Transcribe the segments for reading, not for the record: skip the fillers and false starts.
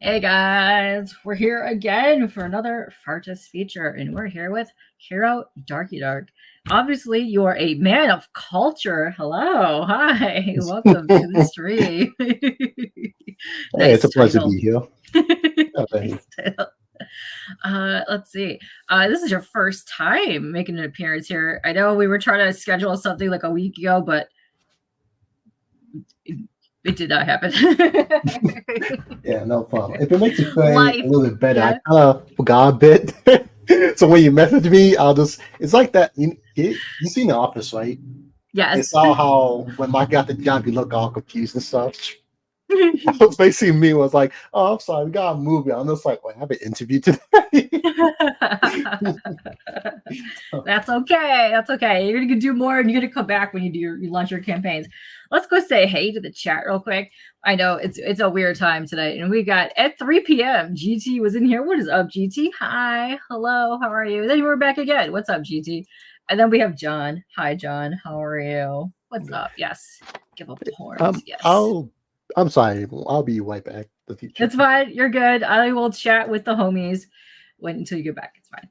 Hey guys, we're here again for another Fartist feature, and we're here with hero DarkyDark. Obviously, you are a man of culture. Hello, hi, welcome to the stream. Hey, it's Nice a pleasure to title. be here. Oh, thank you. Nice title. Let's see. This is your first time making an appearance here. I know we were trying to schedule something like a week ago, but it did not happen. Yeah, no problem. If it makes you feel a Life, little bit better, I yeah. kind of forgot a bit. So when you message me, it's like that. You seen The Office, right? It's Yes. all how when Mike got the job, you look all confused and stuff. That was basically me. Was like, oh, I'm sorry, we got a movie. I'm just like, wait, I have an interview today. That's okay. That's okay. You're gonna do more, and you're gonna come back when you launch your campaigns. Let's go say hey to the chat real quick. I know it's a weird time tonight, and we got at 3 p.m. GT was in here. What is up, GT? Hi, hello, how are you? Then we're back again. What's up, GT? And then we have John. Hi, John. How are you? What's up? Yes. Give up the horns. Yes. I'm sorry. I'll be right back. The teacher. It's fine. You're good. I will chat with the homies. Wait until you get back. It's fine.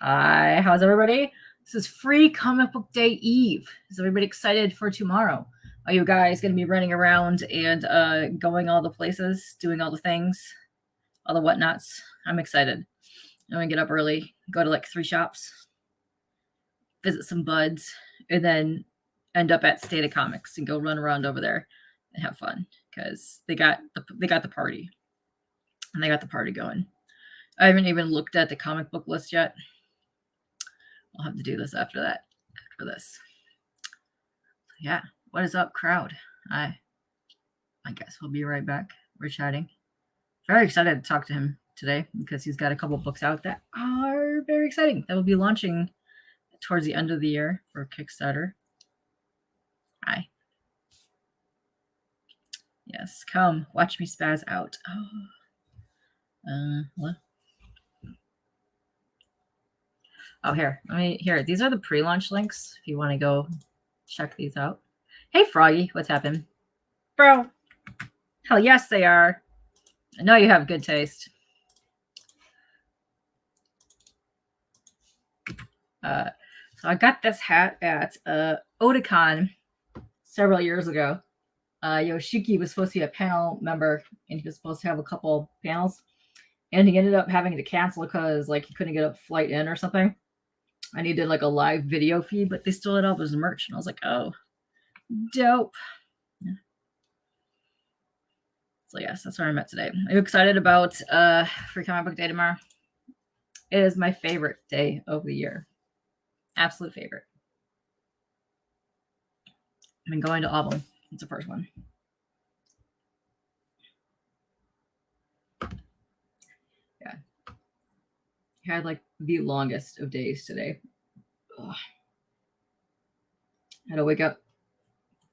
Hi, how's everybody? This is free comic book day eve. Is everybody excited for tomorrow? Are you guys going to be running around and going all the places, doing all the things, all the whatnots? I'm excited. I'm going to get up early, go to like 3 shops, visit some buds, and then end up at State of Comics and go run around over there and have fun because they got the party, and they got the party going. I haven't even looked at the comic book list yet. I'll have to do this after this. Yeah. What is up, crowd? I guess we'll be right back. We're chatting. Very excited to talk to him today because he's got a couple books out that are very exciting. That will be launching towards the end of the year for Kickstarter. Hi. Yes, come. Watch me spaz out. Oh. What? Oh, here. These are the pre-launch links if you want to go check these out. Hey, Froggy, what's happened? Bro. Hell yes, they are. I know you have good taste. So I got this hat at Otakon several years ago. Yoshiki was supposed to be a panel member, and he was supposed to have a couple panels. And he ended up having to cancel because like he couldn't get a flight in or something. And he did like a live video feed, but they still had all his merch. And I was like, oh, dope. Yeah. So yes, that's where I'm at today. Are you excited about Free Comic Book Day tomorrow? It is my favorite day of the year. Absolute favorite. I've been going to Auburn. It's the first one. Yeah. I had like the longest of days today. Ugh. Had to wake up,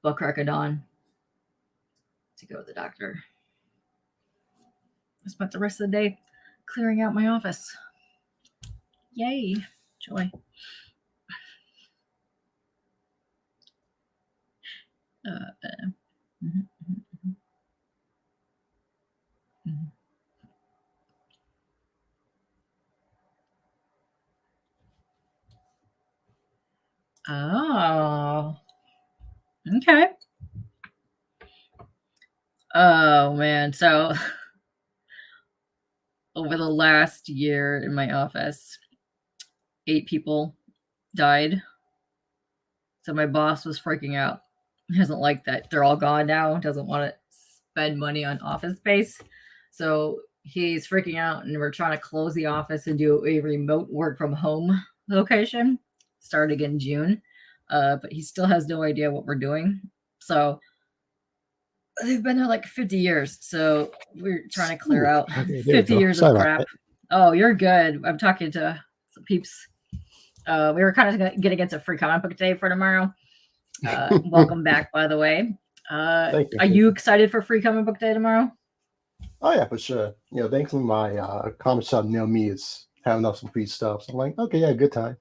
butt crack of dawn to go to the doctor. I spent the rest of the day clearing out my office. Yay. Joy. Oh. Okay. Oh, man. So over the last year in my office, 8 people died. So my boss was freaking out. He doesn't like that. They're all gone now. Doesn't want to spend money on office space. So he's freaking out, and we're trying to close the office and do a remote work from home location starting in June. But he still has no idea what we're doing. So they've been there like 50 years. So we're trying to clear out 50 years of crap. Oh, you're good. I'm talking to some peeps. We were kind of getting into Free Comic Book Day for tomorrow. Welcome back, by the way. Are you excited for Free Comic Book Day tomorrow? Oh yeah, for sure. Thankfully my comic shop near me is having up some free stuff. So I'm like, okay, yeah, good time.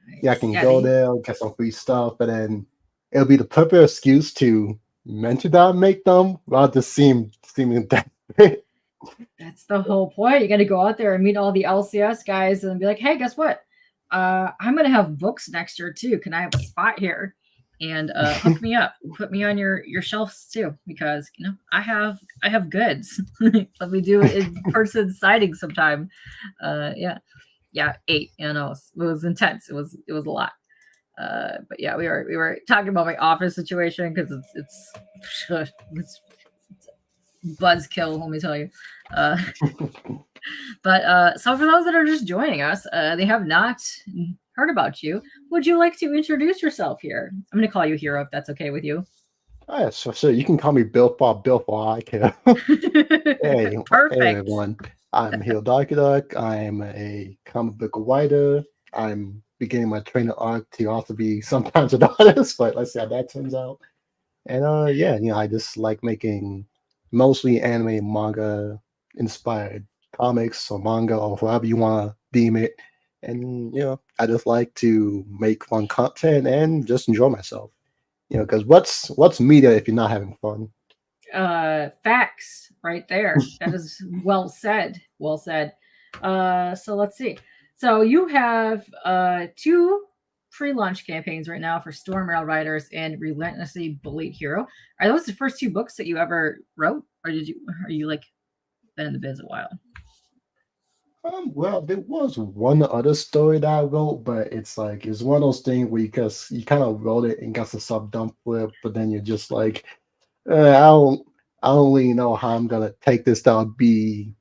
Nice. Yeah, I can go there, get some free stuff, but then it'll be the perfect excuse to mention that I make them rather than seeming that. That's the whole point. You got to go out there and meet all the LCS guys and be like, hey, guess what? I'm going to have books next year too. Can I have a spot here? And hook me up. Put me on your shelves too, because I have goods. Let me do in-person signing sometime. Yeah, 8. It was intense. It was a lot. But yeah, we were talking about my office situation because it's buzzkill, let me tell you. But so for those that are just joining us, they have not heard about you. Would you like to introduce yourself here? I'm going to call you Hero if that's okay with you. Oh, yeah, so you can call me Bill for I care. Hey, Perfect. Hey everyone. I'm here, DarkyDark. I'm a comic book writer. I'm beginning my training arc to also be sometimes an artist, but let's see how that turns out. And yeah, I just like making mostly anime, manga inspired comics or manga or however you want to deem it. And I just like to make fun content and just enjoy myself. Because what's media if you're not having fun? Facts right there. That is well said. Well said. So let's see. So you have 2 pre-launch campaigns right now for Stormrail Riderz and Relentlessly Bullied Hero. Are those the first 2 books that you ever wrote, or are you like been in the biz a while? Well, there was one other story that I wrote, but it's one of those things where you kind of wrote it and got some sub dump with, but then you're just like, I don't really know how I'm gonna take this that would be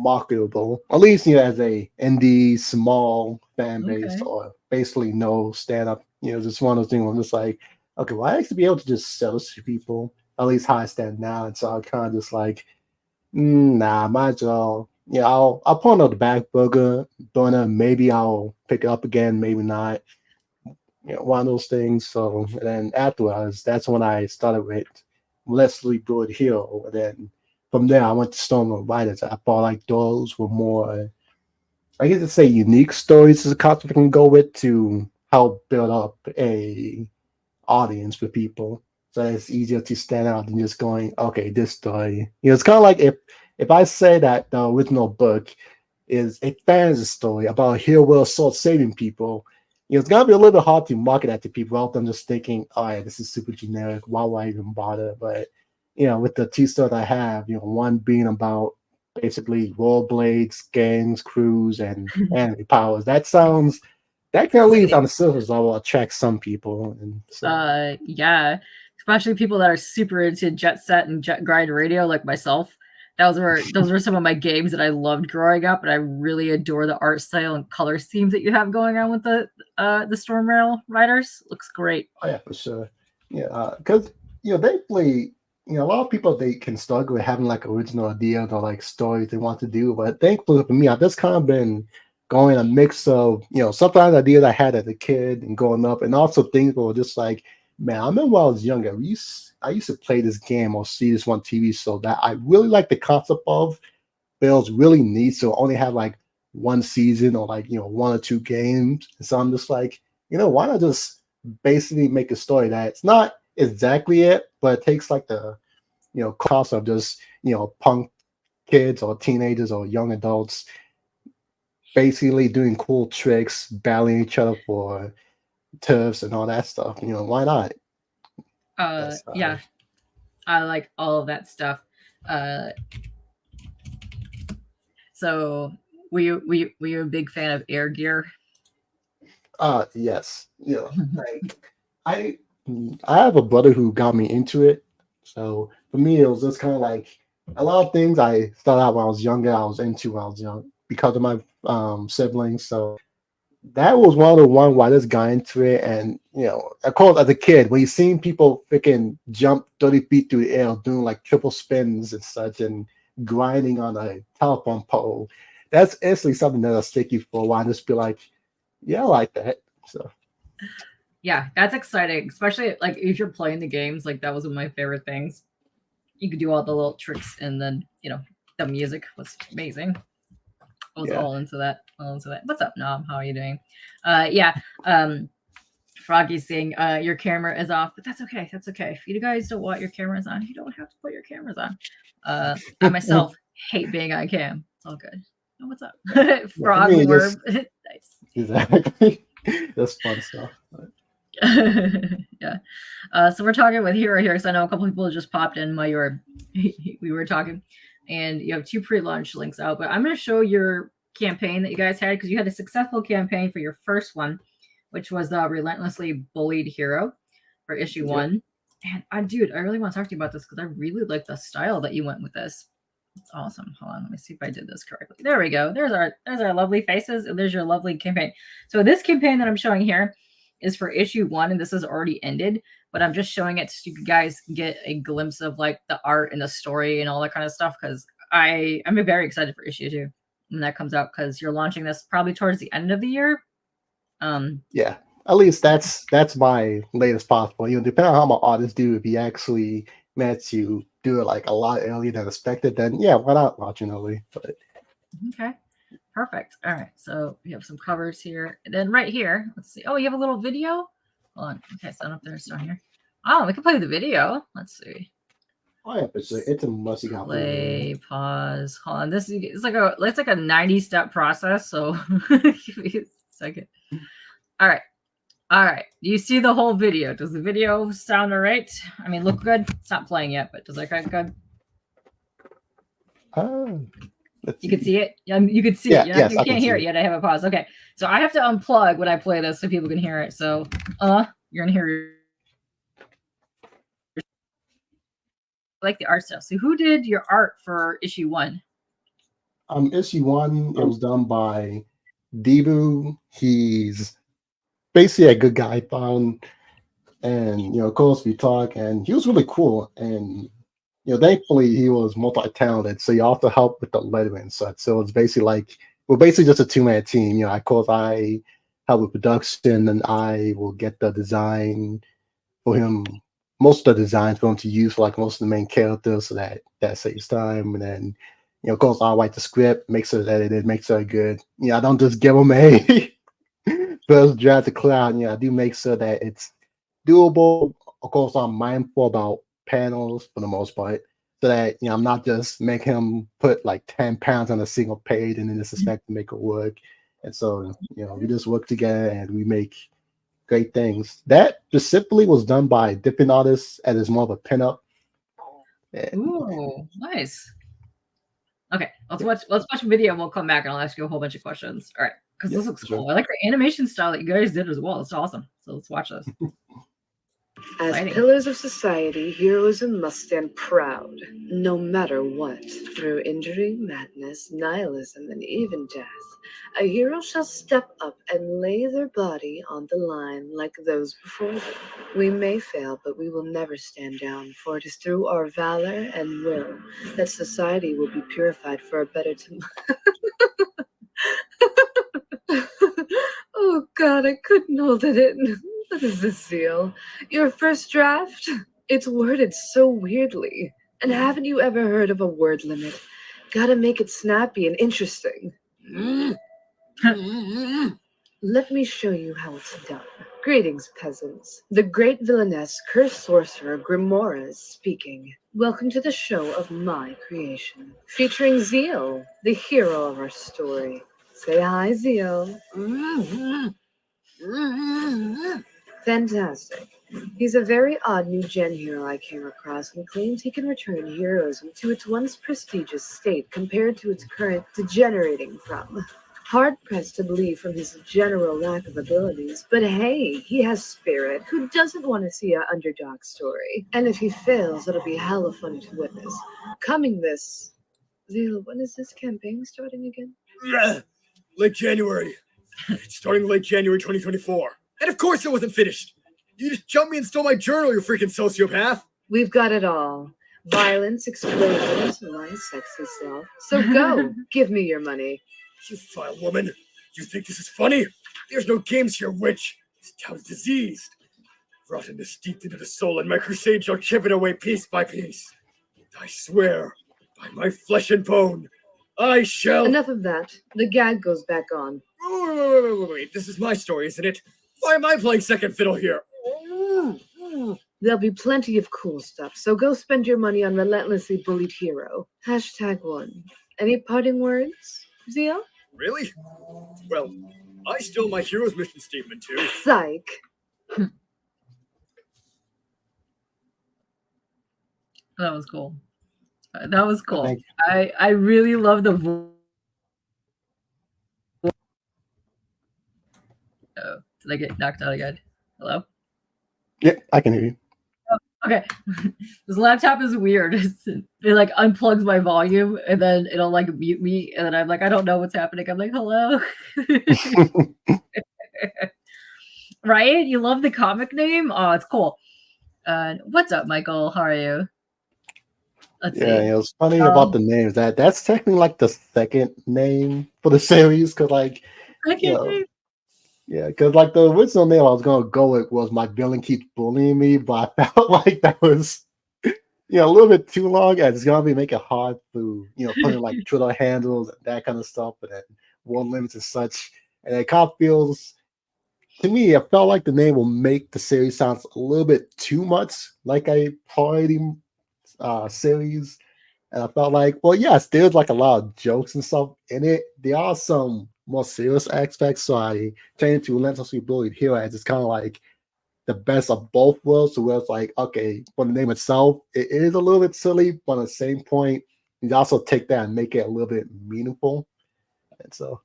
marketable. At least as a indie small fan base or basically no stand up. Just one of those things where I'm just like, okay, well, I actually be able to just sell this to people. At least how I stand now, and so I'm kind of just like, nah, might as well. I'll put it on the back burner. Maybe I'll pick it up again, maybe not. One of those things. So and then afterwards, that's when I started with Relentlessly Bullied Hero. And then from there, I went to Stormrail Riderz. I thought those were more, I guess to say, unique stories as a concept I can go with to help build up a audience for people. So it's easier to stand out than just going, okay, this story. It's kind of like if I say that the original book is a fantasy story about a hero will start saving people, it's gonna be a little bit hard to market that to people without them just thinking, oh yeah, this is super generic. Why would I even bother? But with the 2 stories I have, one being about basically rollerblades, gangs, crews, and anime powers. That can at least on the surface level attract some people. And so, yeah, especially people that are super into Jet Set and Jet Grind Radio like myself. Those were some of my games that I loved growing up, and I really adore the art style and color schemes that you have going on with the Stormrail Riderz. Looks great. Oh yeah, for sure. Yeah, because they play. A lot of people they can struggle with having original ideas or stories they want to do, but thankfully for me, I've just kind of been going a mix of sometimes ideas I had as a kid and growing up, and also things that were just like, man, I remember when I was younger, I used to play this game or see this one TV show that I really like the concept of. Bills really needs to only have one season or 1 or 2 games. And so I'm just like, why not just basically make a story that's not exactly it, but it takes the cost of just punk kids or teenagers or young adults basically doing cool tricks, battling each other for turfs and all that stuff. Why not? Yeah, I like all of that stuff. So were you a big fan of Air Gear? Yes. I have a brother who got me into it. So for me, it was just kind of a lot of things I thought out when I was younger. I was into when I was young because of my siblings. So that was one of the one why I just got into it. And of course, as a kid, when you seen people freaking jump 30 feet through the air, doing triple spins and such, and grinding on a telephone pole, that's instantly something that'll stick you for a while. Just be like, yeah, I like that. So yeah, that's exciting, especially if you're playing the games. That was one of my favorite things. You could do all the little tricks, and then the music was amazing. I was all into that. What's up, Nob? How are you doing? Yeah. Froggy's saying your camera is off, but that's okay. That's okay. If you guys don't want your cameras on, you don't have to put your cameras on. I myself hate being on cam. It's all good. Oh, what's up? Yeah, Frog worm. Nice. Exactly. That's fun stuff. Yeah. So we're talking with Hero here. So I know a couple people just popped in while we were talking, and you have 2 pre-launch links out. But I'm going to show your campaign that you guys had, because you had a successful campaign for your first one, which was the Relentlessly Bullied Hero for issue 1. And dude, I really want to talk to you about this because I really like the style that you went with this. It's awesome. Hold on, let me see if I did this correctly. There we go. There's our lovely faces, and there's your lovely campaign. So this campaign that I'm showing here is for issue 1, and this has already ended, but I'm just showing it so you guys get a glimpse of like the art and the story and all that kind of stuff, because I'm very excited for issue 2 when that comes out, because you're launching this probably towards the end of the year. Yeah, at least that's my latest possible. You know, depending on how my artists do, if he actually managed to do it like a lot earlier than expected, then yeah, why not launching early? But okay, perfect. All right, so we have some covers here, and then right here, let's see. Oh, you have a little video. Hold on. Okay, so up there, it's down here. Oh, we can play the video. Let's see. Oh yeah, but it's a must got play, pause. Hold on. This is it's like a 90-step process. So give me a second. All right. All right. Do you see the whole video? Does the video sound all right? I mean, look good. It's not playing yet, but does that look good? You can see it. You can see it. Yes, you can't hear it yet. I have a pause. Okay. So I have to unplug when I play this so people can hear it. So you're gonna hear like the art stuff. So who did your art for issue 1? Issue 1, it was done by Debu. He's basically a good guy found, and you know, of course we talk, and he was really cool, and you know, thankfully he was multi-talented, so he also helped with the lettering and such. So it's basically like we're basically just a 2-man team. You know, of course I help with production, and I will get the design for him, most of the designs for him to use for like most of the main characters, so that saves time. And then, you know, of course I'll write the script, make sure it's edited, make sure it's good. You know, I don't just give him a first draft to clear out. You know, I do make sure that it's doable. Of course, I'm mindful about panels for the most part, so that, you know, I'm not just making him put like 10 pounds on a single page and then just expect to make it work. And so, you know, we just work together and we make great things. That specifically was done by a different artist, and it's more of a pinup. Ooh, nice. Okay, let's watch a video and we'll come back and I'll ask you a whole bunch of questions. All right, because this looks cool. I like the animation style that you guys did as well. It's awesome. So let's watch this. As pillars of society, heroism must stand proud, no matter what. Through injury, madness, nihilism, and even death, a hero shall step up and lay their body on the line like those before them. We may fail, but we will never stand down, for it is through our valor and will that society will be purified for a better tomorrow. Oh God, I couldn't hold it in. What is this, Zeal? Your first draft? It's worded so weirdly. And haven't you ever heard of a word limit? Gotta make it snappy and interesting. Let me show you how it's done. Greetings, peasants. The great villainess, cursed sorcerer Grimora is speaking. Welcome to the show of my creation, featuring Zeal, the hero of our story. Say hi, Zeal. Fantastic. He's a very odd new gen hero I came across and claims he can return heroism to its once prestigious state compared to its current degenerating from. Hard-pressed to believe from his general lack of abilities, but hey, he has spirit. Who doesn't want to see an underdog story? And if he fails, it'll be hella funny to witness. Coming this... Zeal, when is this campaign starting again? Late January. It's starting late January 2024. And of course it wasn't finished. You just jumped me and stole my journal, you freaking sociopath. We've got it all. Violence, explosions, my sexy self. So go, give me your money. You vile woman. You think this is funny? There's no games here, witch. This town's diseased. Rottenness steeped into the soul, and my crusade shall chip it away piece by piece. I swear, by my flesh and bone, I shall... Enough of that. The gag goes back on. Wait. This is my story, isn't it? Why am I playing second fiddle here? There'll be plenty of cool stuff, so go spend your money on Relentlessly Bullied Hero. #1. Any parting words, Zio? Really? Well, I stole my hero's mission statement too. Psych. That was cool. That was cool. Thank I really love the voice. Oh, did I get knocked out again? Hello? Yeah, I can hear you. Okay. This laptop is weird. It like unplugs my volume and then it'll like mute me and then I'm like, I don't know what's happening. I'm like, hello. Right? You love the comic name? Oh, it's cool. What's up, Michael? How are you? Let's see. Yeah, it was funny about the names. That's technically like the second name for the series, because like, yeah, because like the original name I was gonna go with was My Villain Keeps Bullying Me, but I felt like that was a little bit too long, and it's gonna be make it hard to putting like Twitter handles and that kind of stuff, but then one limits and such, and it kind of feels to me, it felt like the name will make the series sound a little bit too much like a party series. And I felt like, well, yes, there's like a lot of jokes and stuff in it. There are some more serious aspects. So I changed to Relentlessly Bullied Hero as it's kind of like the best of both worlds. So where it's like, okay, for the name itself, it is a little bit silly, but at the same point, you also take that and make it a little bit meaningful. And so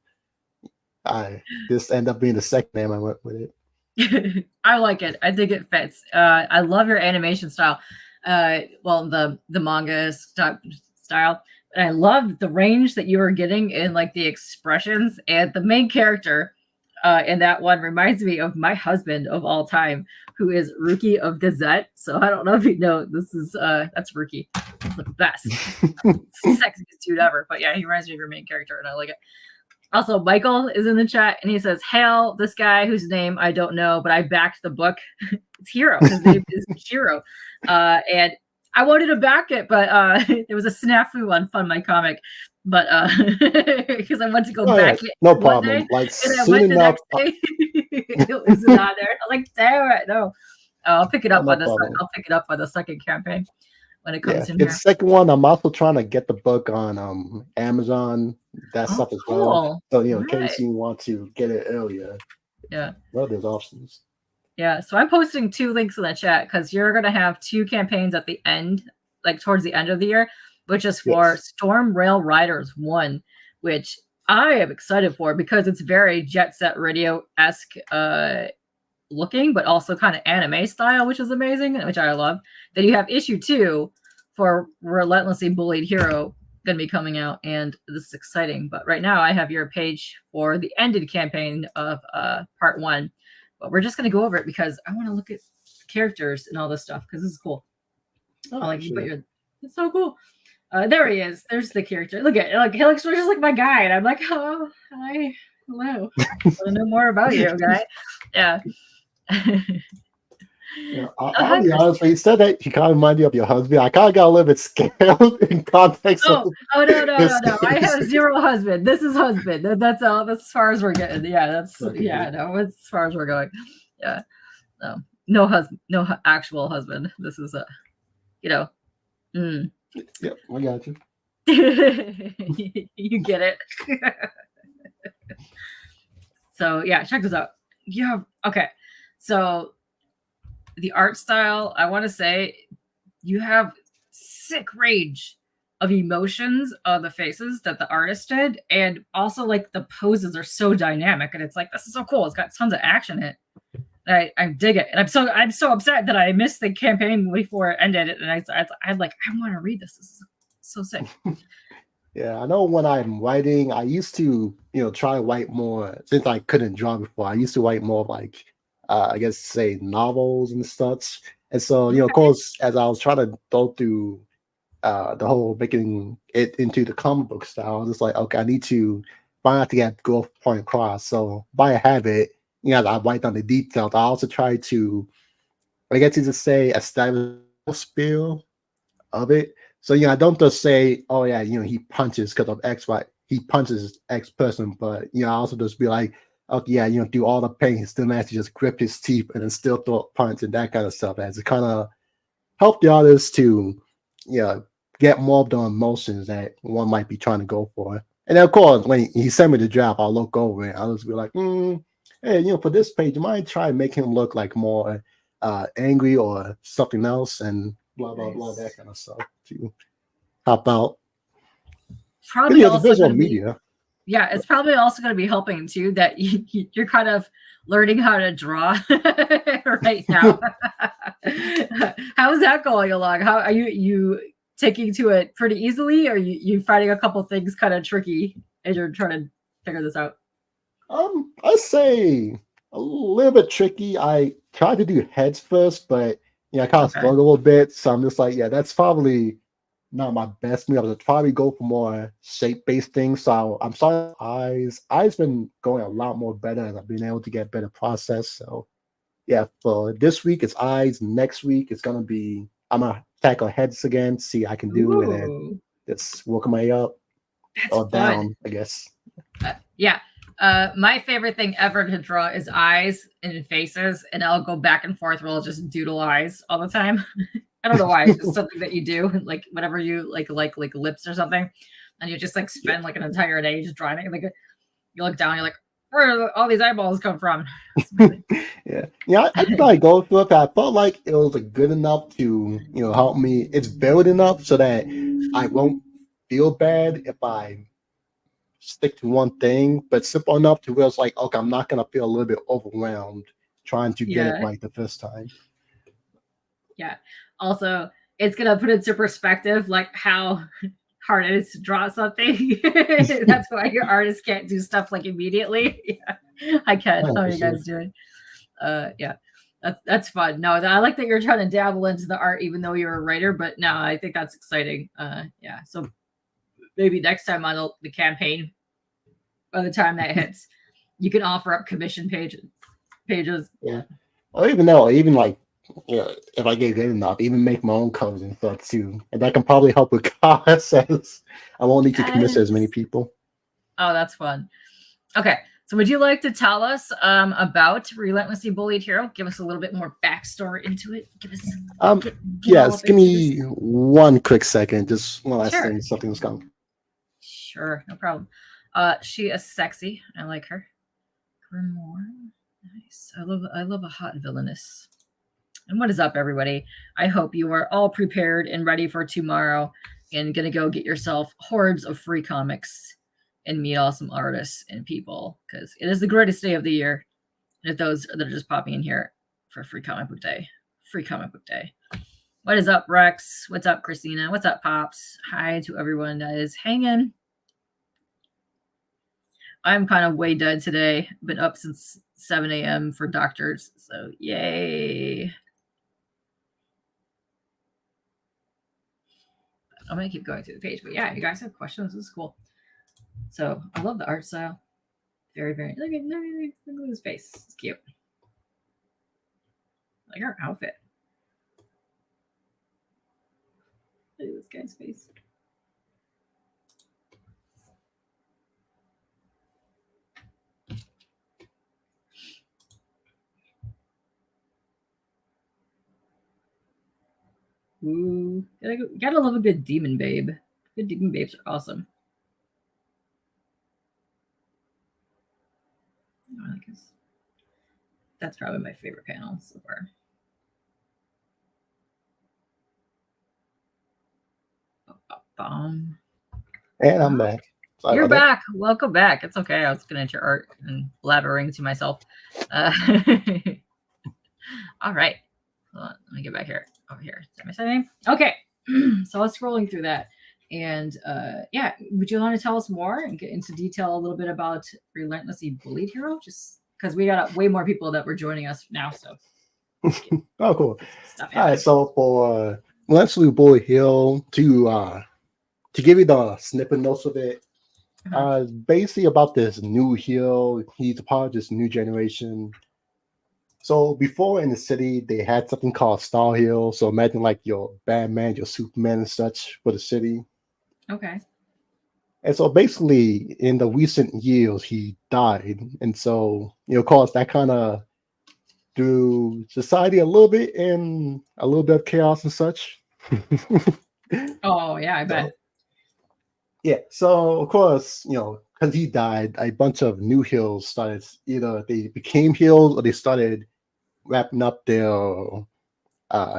this ended up being the second name I went with it. I like it. I think it fits. I love your animation style. Well, the manga style. And I loved the range that you were getting in like the expressions, and the main character in that one reminds me of my husband of all time, who is Rookie of Gazette. So I don't know if you know, this is that's Rookie. He's the best. Sexiest dude ever. But yeah, he reminds me of your main character and I like it. Also, Michael is in the chat and he says, hail this guy whose name I don't know, but I backed the book. It's Hero. His name is Hero. And I wanted to back it, but there was a snafu on Fund My Comic. But because I went to go back it. No problem. Day, like and I went the next day. It was not there. I'm like, damn it, no. I'll pick it up on I'll pick it up on the second campaign when it comes in here. The second one, I'm also trying to get the book on Amazon, that stuff as well. So in case you want to get it earlier. Yeah. Well, there's options. Yeah. So I'm posting 2 links in the chat because you're gonna have 2 campaigns at the end, like towards the end of the year, which is for Storm Rail Riders 1, which I am excited for because it's very Jet Set Radio-esque looking, but also kind of anime style, which is amazing, which I love. Then you have issue 2 for Relentlessly Bullied Hero going to be coming out, and this is exciting. But right now I have your page for the ended campaign of part 1, but we're just going to go over it because I want to look at characters and all this stuff because this is cool. It's so cool. There he is. There's the character. Look at it. Like, he looks just like my guy, and I'm like, oh, hi, hello. I want to know more about you, guy. Yeah. I'll be honest, when you said that he kind of reminded you of your husband, I kind of got a little bit scared in context. No. I have 0 husband. This is husband. That's all. That's as far as we're getting. Yeah, that's that's as far as we're going. Yeah, no husband, no actual husband. This is Yep, I got you. You get it. So yeah, check this out. Yeah, okay. So the art style, I want to say you have sick range of emotions on the faces that the artist did, and also like the poses are so dynamic, and it's like, this is so cool. It's got tons of action in it. I dig it, and I'm so upset that I missed the campaign before it ended, and I want to read this. This is so sick. Yeah, I know when I'm writing, I used to try to write more since I couldn't draw before. I used to write more of like I guess say novels and such. And so of course, as I was trying to go through the whole making it into the comic book style, I was just like, okay, I need to find out to get growth point across. So by habit, as I write down the details, I also try to, I guess you just say, establish a spiel of it. So I don't just say, oh yeah, he punches because of X, Y. He punches X person, but I also just be like, okay, yeah, do all the pain, he still managed to just grip his teeth and then still throw a punch and that kind of stuff, as it kind of help the artist to, get more of the emotions that one might be trying to go for. And then, of course, when he sent me the draft, I'll look over it. I'll just be like, hey, for this page, you might try and make him look like more angry or something else, and blah blah blah, that kind of stuff to help out. Probably The also visual gonna be, media. yeah, it's probably also going to be helping too that you're kind of learning how to draw right now. How's that going along? How are you taking to it pretty easily, or you finding a couple things kind of tricky as you're trying to figure this out? I say a little bit tricky. I tried to do heads first, but I kind of struggled a little bit. So I'm just like, yeah, that's probably not my best move. I would probably go for more shape-based things. So I'm sorry, eyes. Eyes been going a lot more better as I've been able to get better process. So yeah, for this week it's eyes. Next week it's gonna be, I'm gonna tackle heads again, see I can do it, and just work my up or down, I guess. Yeah. My favorite thing ever to draw is eyes and faces, and I'll go back and forth where I'll just doodle eyes all the time. I don't know why. It's just something that you do, like whenever you like lips or something, and you just like spend like an entire day just drawing it. Like you look down, you're like, where do all these eyeballs come from? Yeah. I tried go through it, but I felt like it was good enough to help me. It's varied enough so that I won't feel bad if I stick to one thing, but simple enough to where it's like, okay, I'm not gonna feel a little bit overwhelmed trying to get it right the first time. Yeah. Also, it's gonna put into perspective like how hard it is to draw something. That's why your artists can't do stuff like immediately. Yeah, I can. How are you guys doing? Yeah. That's fun. No, I like that you're trying to dabble into the art even though you're a writer, but no, I think that's exciting. Yeah. So maybe next time on the campaign, by the time that hits, you can offer up commission pages. Yeah. Or even like, if I get good enough, even make my own covers and stuff too. And that can probably help with costs, as I won't need to commission as many people. Oh, that's fun. Okay. So would you like to tell us about Relentlessly Bullied Hero? Give us a little bit more backstory into it. Give us yes, give me one quick second. Just one last thing. Something was coming. Sure, no problem. She is sexy. I like her. Grimoire. Nice. I love a hot villainess. And what is up, everybody? I hope you are all prepared and ready for tomorrow and gonna go get yourself hordes of free comics and meet awesome artists and people, because it is the greatest day of the year. And if those that are just popping in here for Free Comic Book Day. What is up, Rex? What's up, Christina? What's up, Pops? Hi to everyone that is hanging. I'm kind of way dead today. Been up since 7 a.m. for doctors, so yay. I'm going to keep going through the page, but yeah, you guys have questions. This is cool. So I love the art style. Very, very, look at his face. It's cute. I like her outfit. Look at this guy's face. Ooh, gotta love a good demon babe. Good demon babes are awesome. I guess that's probably my favorite panel so far. And I'm back. Sorry. You're back. Welcome back. It's okay. I was looking at your art and blabbering to myself. All right. Hold on. Let me get back here. Over here. Is that my setting? Okay. So I was scrolling through that. And yeah, would you want to tell us more and get into detail a little bit about Relentlessly Bullied Hero? Just because we got way more people that were joining us now. So. Oh, cool. All right. So for Relentlessly Bullied Hero, to give you the snippet notes of it, basically about this new hero. He's a part of this new generation. So before in the city, they had something called Star Hero. So imagine like your Batman, your Superman and such for the city. Okay. And so basically, in the recent years, he died, and so of course, that kind of threw society a little bit in a little bit of chaos and such. Oh yeah, I bet. Yeah, so of course, because he died, a bunch of new heroes started, either they became heroes or they started wrapping up their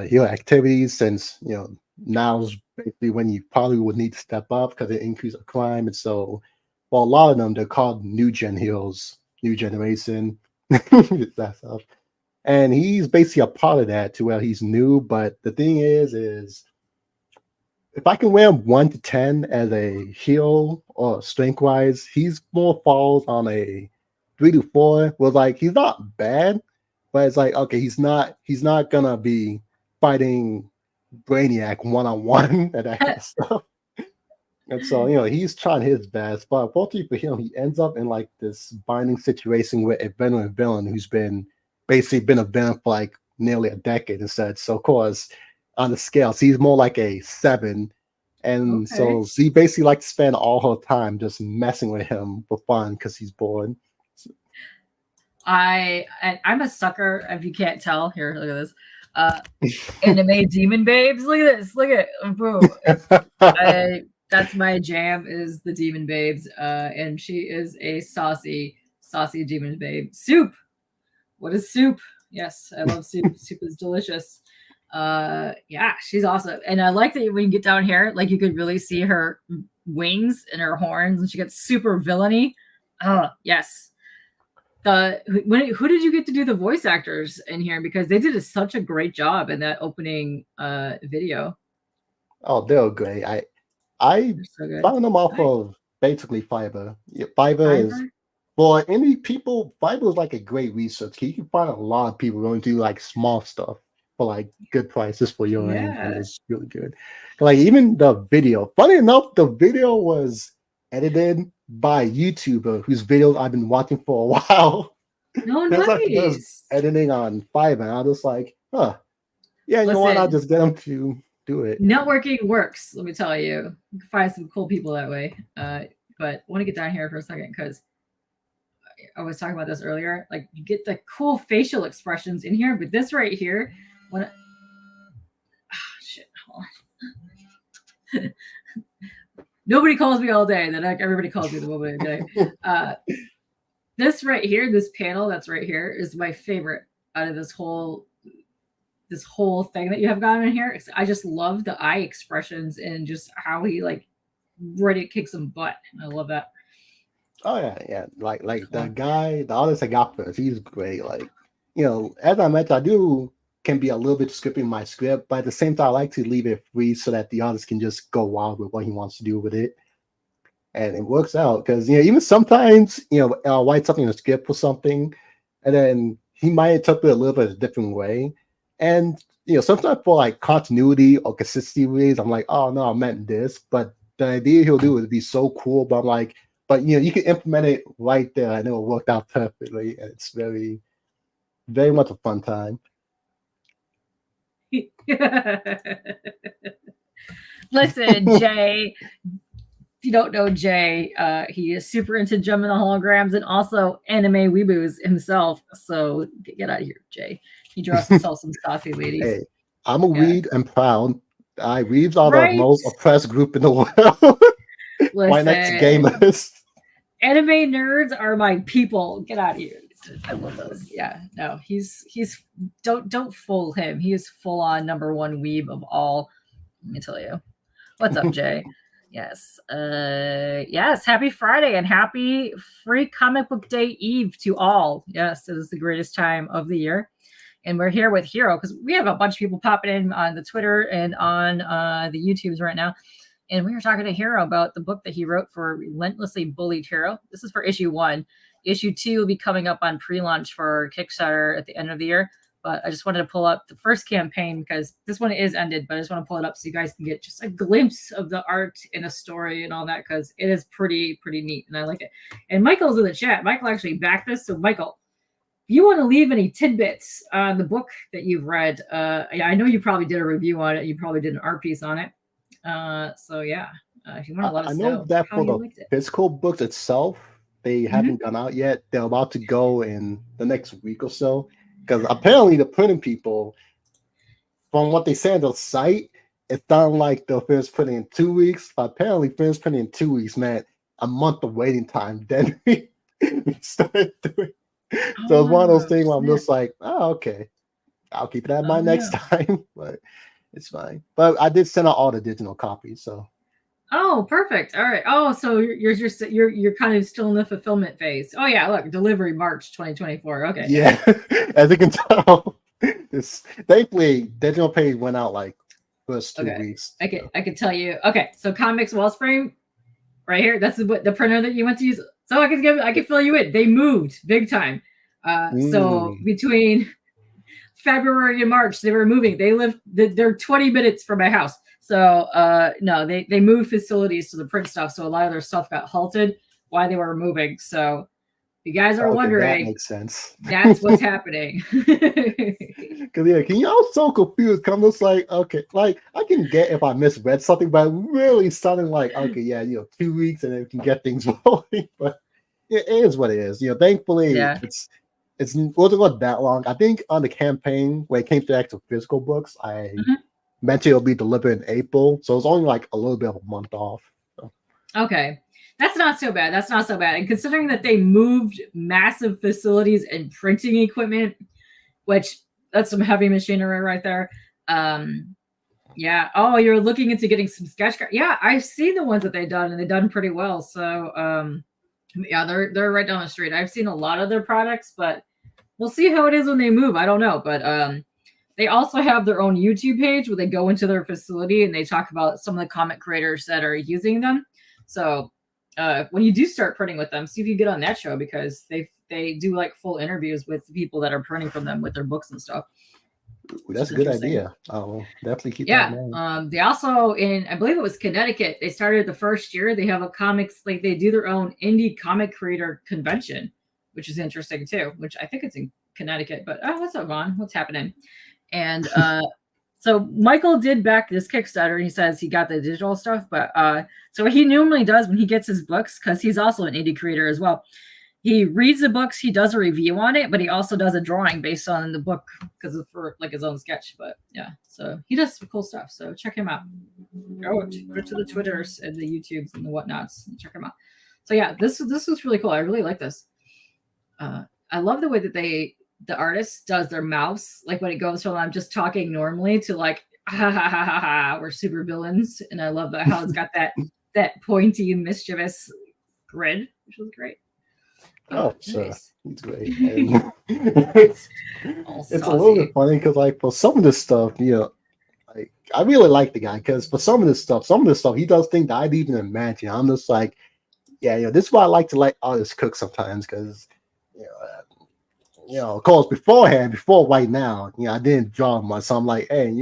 hero activities, since now's basically when you probably would need to step up because it increased the crime. And so for a lot of them, they're called new gen heroes, new generation, that stuff. And he's basically a part of that, to where he's new. But the thing is if I can wear him 1 to 10 as a heel or strength wise, he's more falls on a 3 to 4. Was like he's not bad, but it's like okay, he's not gonna be fighting Brainiac 1-on-1 and that kind of stuff. And so he's trying his best, but unfortunately for him, he ends up in like this binding situation with a villain who's basically been a villain for like nearly a decade instead. So of course, on the scales, he's more like a 7. And so she basically likes to spend all her time just messing with him for fun because he's bored. I'm a sucker, if you can't tell. Here, look at this. Anime demon babes. Look at this. Look at boom. That's my jam, is the demon babes. And she is a saucy demon babe. Soup. What is Soup? Yes, I love Soup. Soup is delicious. Yeah, she's awesome. And I like that when you get down here, like you could really see her wings and her horns, and she gets super villainy. Oh, yes. Who did you get to do the voice actors in here? Because they did such a great job in that opening video. Oh, they're great. I found them off of basically Fiverr. Yeah, Fiverr is for any people. Fiverr is like a great research. You can find a lot of people going to do like small stuff for like good prices for your end, and it's really good. Like even the video. Funny enough, the video was edited by a YouTuber whose videos I've been watching for a while. No, nice. Editing on Fiverr, and I was just like, huh. Yeah, you know what? I'll just get them to do it. Networking works, let me tell you. You can find some cool people that way. But I want to get down here for a second because I was talking about this earlier. Like you get the cool facial expressions in here, but this right here, shit, hold on. Nobody calls me all day. Then everybody calls me the moment of the day. This right here, this panel that's right here, is my favorite out of this whole thing that you have gone in here. I just love the eye expressions and just how he like ready to kick some butt. I love that. Oh yeah. Like the guy, the artist I got first, he's great. Like, as I mentioned, can be a little bit scripting my script, but at the same time, I like to leave it free so that the artist can just go wild with what he wants to do with it. And it works out because even sometimes I'll write something in the script for something, and then he might interpret it a little bit a different way. And sometimes for like continuity or consistency reasons, I'm like, oh no, I meant this. But the idea he'll do would be so cool. But I'm like, you can implement it right there, and it will work out perfectly. And it's very, very much a fun time. Listen, Jay. If you don't know Jay, he is super into jumping the holograms and also anime weeboos himself. So get out of here, Jay. He draws himself some saucy ladies. Hey, I'm a weeb and proud. Weebs are the most oppressed group in the world. Right next to gamers. Anime nerds are my people. Get out of here. I love those. Yeah, no, he's don't fool him. He is full on #1 weeb of all. Let me tell you. What's up, Jay? Yes. Yes. Happy Friday and happy Free Comic Book Day Eve to all. Yes, it is the greatest time of the year. And we're here with Hero because we have a bunch of people popping in on the Twitter and on the YouTubes right now. And we were talking to Hero about the book that he wrote for Relentlessly Bullied Hero. This is for issue 1. Issue 2 will be coming up on pre-launch for Kickstarter at the end of the year. But I just wanted to pull up the first campaign because this one is ended, but I just want to pull it up so you guys can get just a glimpse of the art and a story and all that because it is pretty neat and I like it. And Michael's in the chat. Michael actually backed this. So Michael, if you want to leave any tidbits on the book that you've read, I know you probably did a review on it. You probably did an art piece on it. So yeah, If you want to let I us know know that how for you the liked it. physical books itself, they Mhm. haven't gone out yet. They're about to go in the next week or so. Because apparently the printing people, from what they say on the site, it's not like they'll finish printing in 2 weeks. But apparently finish printing in 2 weeks meant a month of waiting time. Then we started doing. So it's one of those Oh, things where I'm snap. just like, oh, okay. I'll keep that in Oh, mind next time. But it's fine. But I did send out all the digital copies, so. Oh, perfect. All right. Oh, so you're kind of still in the fulfillment phase. Oh yeah, look, delivery March 2024. Okay. Yeah, as you can tell, thankfully digital page went out like first 2 Okay. weeks. I could tell you. Okay, so Comics Wellspring, right here. That's the printer that you went to use. So I can fill you in. They moved big time. So between February and March, they were moving. They're 20 minutes from my house. So no, they moved facilities to the print stuff. So a lot of their stuff got halted while they were moving. So you guys are Okay, that wondering, makes sense. that's what's happening. Because yeah, can you? I was so confused. Cause I'm just like, okay, like I can get if I misread something, but really sounding like, okay, yeah, 2 weeks and then we can get things rolling. But it is what it is. Thankfully, Yeah. it wasn't going that long. I think on the campaign when it came to the actual physical books, I meant it'll be delivered in April, so it's only like a little bit of a month off. So. Okay. That's not so bad. That's not so bad. And considering that they moved massive facilities and printing equipment, which that's some heavy machinery right there. Yeah. Oh, you're looking into getting some sketch cards. Yeah, I've seen the ones that they've done and they've done pretty well. So yeah, they're right down the street. I've seen a lot of their products, but we'll see how it is when they move. I don't know. But they also have their own YouTube page where they go into their facility and they talk about some of the comic creators that are using them. So when you do start printing with them, see if you get on that show because they do like full interviews with the people that are printing from them with their books and stuff. Ooh, that's a good idea. I'll definitely keep that in mind. They also I believe it was Connecticut. They started the first year. They have a comics like they do their own indie comic creator convention, which is interesting too. Which I think it's in Connecticut. But what's up, Vaughn? What's happening? And so Michael did back this Kickstarter. He says he got the digital stuff, but so what he normally does when he gets his books, because he's also an indie creator as well, he reads the books, he does a review on it, but he also does a drawing based on the book because it's for like his own sketch. But yeah, so he does some cool stuff. So check him out. Go to the Twitters and the YouTubes and the whatnots and check him out. So yeah, this was really cool. I really like this. I love the way that the artist does their mouths, like when it goes from I'm just talking normally to like ha ha ha ha ha, we're super villains, and I love how it's got that pointy mischievous grin, which was great. Oh, sure. Nice. He's great. It's a little bit funny because, like, for some of this stuff, like I really like the guy because for some of this stuff, he does things that I'd even imagine. I'm just like, yeah, this is why I like to let artists cook sometimes because, of course, before right now, I didn't draw much. So I'm like, hey,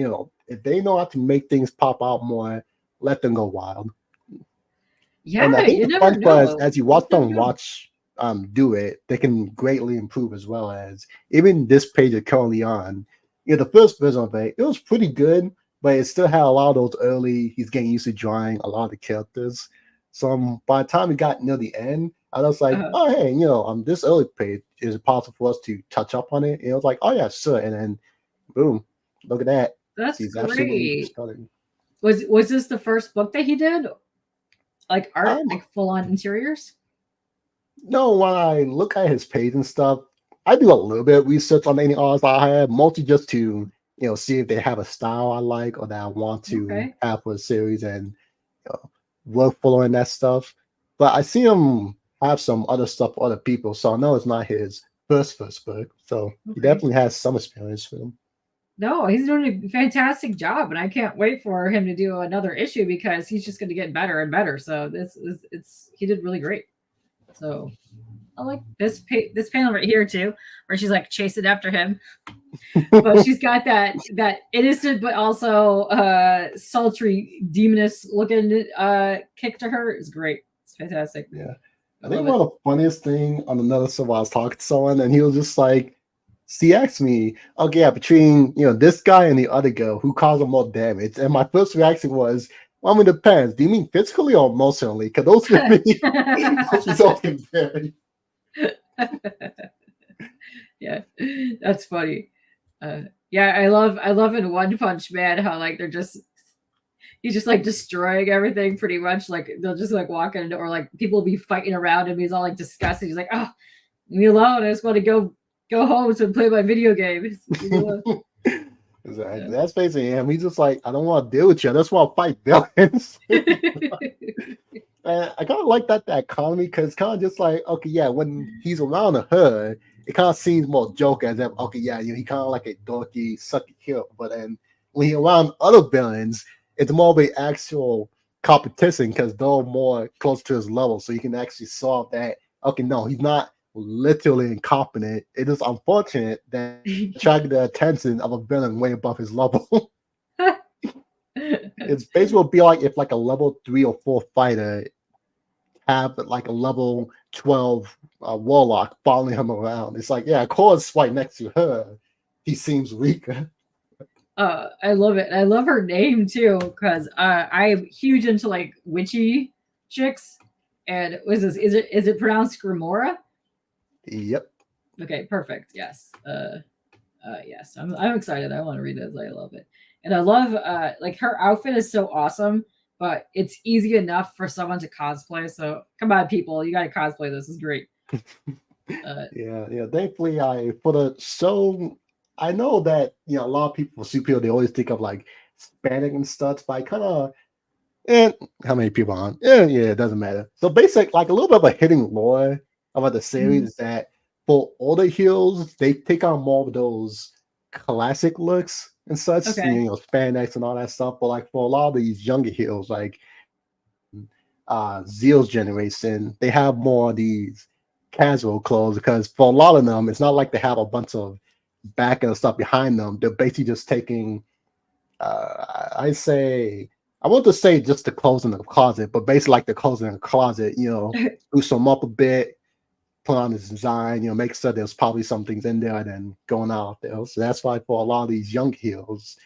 if they know how to make things pop out more, let them go wild. Yeah, and I think the fun part is as you watch them do it, they can greatly improve as well as even this page is currently on. The first version of it was pretty good, but it still had a lot of those early. He's getting used to drawing a lot of the characters. So by the time we got near the end, I was like, oh hey, this early page is it possible for us to touch up on it? And it was like, oh yeah, sure. And then, boom, look at that. That's He's great. Was this the first book that he did? Like art, like full on interiors? No, when I look at his page and stuff, I do a little bit of research on any artists I have, mostly just to see if they have a style I like or that I want to have for a series and work following that stuff. But I see him have some other stuff for other people, so I know it's not his first book. So he definitely has some experience with him. No, he's doing a fantastic job, and I can't wait for him to do another issue because he's just going to get better and better. So he did really great. So I like this panel right here too, where she's like chasing after him, but she's got that innocent but also sultry demoness looking kick to her is great. It's fantastic. Yeah, I think one of the funniest thing on another show, I was talking to someone and he was just like, she asked me, okay, yeah, between this guy and the other girl, who caused him more damage? And my first reaction was, Well, I mean, it depends. Do you mean physically or emotionally? Because those can be, those results can vary. Yeah, that's funny. Yeah, I love in One Punch Man how like he's just like destroying everything pretty much. Like they'll just like walk in or like people will be fighting around him. He's all like disgusted. He's like, oh, leave me alone. I just want to go home and play my video game. Exactly. That's basically him. He's just like, I don't want to deal with you. I just want to fight villains. And I kind of like that dichotomy because it's kind of just like, okay, yeah, when he's around the hood, it kind of seems more joke as if, okay, yeah, he kind of like a dorky, sucky hero. But then when he's around other villains, it's more of an actual competition because they're more close to his level. So you can actually solve that. Okay, no, he's not literally incompetent. It is unfortunate that he attracted the attention of a villain way above his level. It's basically would be like if like a level 3 or 4 fighter have like a level 12 warlock following him around. It's like, yeah, of course, right next to her, he seems weaker. I love it. I love her name too because I'm huge into like witchy chicks. And is it pronounced Grimora? Yep. Okay, perfect. Yes. Yes. I'm excited. I want to read this. I love it. And I love like her outfit is so awesome, but it's easy enough for someone to cosplay. So come on, people, you gotta cosplay this. Is great. Yeah. Thankfully, for the show, I know that a lot of people see people they always think of like Hispanic and stuff, but I kind of how many people on? Yeah, it doesn't matter. So basic, like a little bit of a hidden lore about the series is that for older heroes, they take on more of those classic looks and such, spandex and all that stuff. But like for a lot of these younger heroes, like Zeal's generation, they have more of these casual clothes because for a lot of them, it's not like they have a bunch of back and stuff behind them. They're basically just taking, I want to say just the clothes in the closet, but basically like the clothes in the closet, spruce them up a bit, put on this design, make sure there's probably some things in there and then going out there. So that's why for a lot of these young heroes,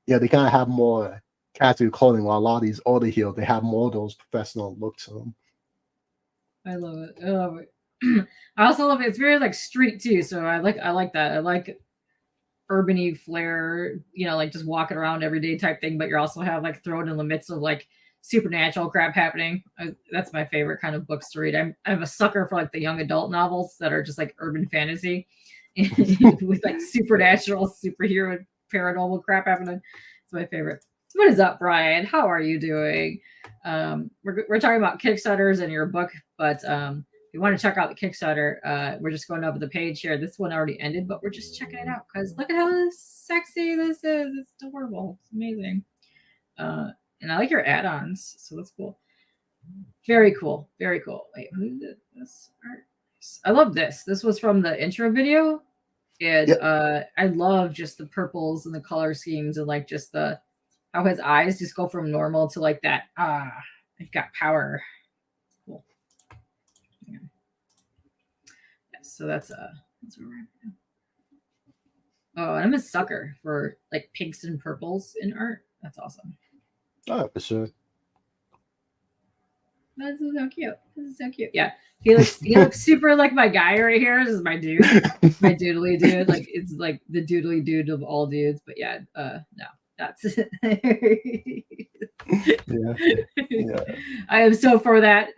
they kind of have more casual clothing, while a lot of these older heroes, they have more of those professional looks to them. I love it. I also love it. It's very like street too. So I like that. I like urban-y flair, like just walking around every day type thing, but you're also have like thrown in the midst of like supernatural crap happening. That's my favorite kind of books to read. I'm a sucker for like the young adult novels that are just like urban fantasy with like supernatural, superhero, paranormal crap happening. It's my favorite. What is up, Brian? How are you doing? We're talking about Kickstarters and your book, but if you want to check out the Kickstarter, we're just going over the page here. This one already ended, but we're just checking it out because look at how sexy this is. It's adorable. It's amazing. And I like your add-ons, so that's cool. Very cool. Very cool. Wait, who did this art? I love this. This was from the intro video. And I love just the purples and the color schemes and like just how his eyes just go from normal to like that. I've got power. Cool. Yeah. So that's where we're at. Oh, I'm a sucker for like pinks and purples in art. That's awesome. Oh, for sure. This is so cute. This is so cute. Yeah. He looks super like my guy right here. This is my dude. My doodly dude. Like it's like the doodly dude of all dudes. But yeah, no. That's yeah. I am so for that.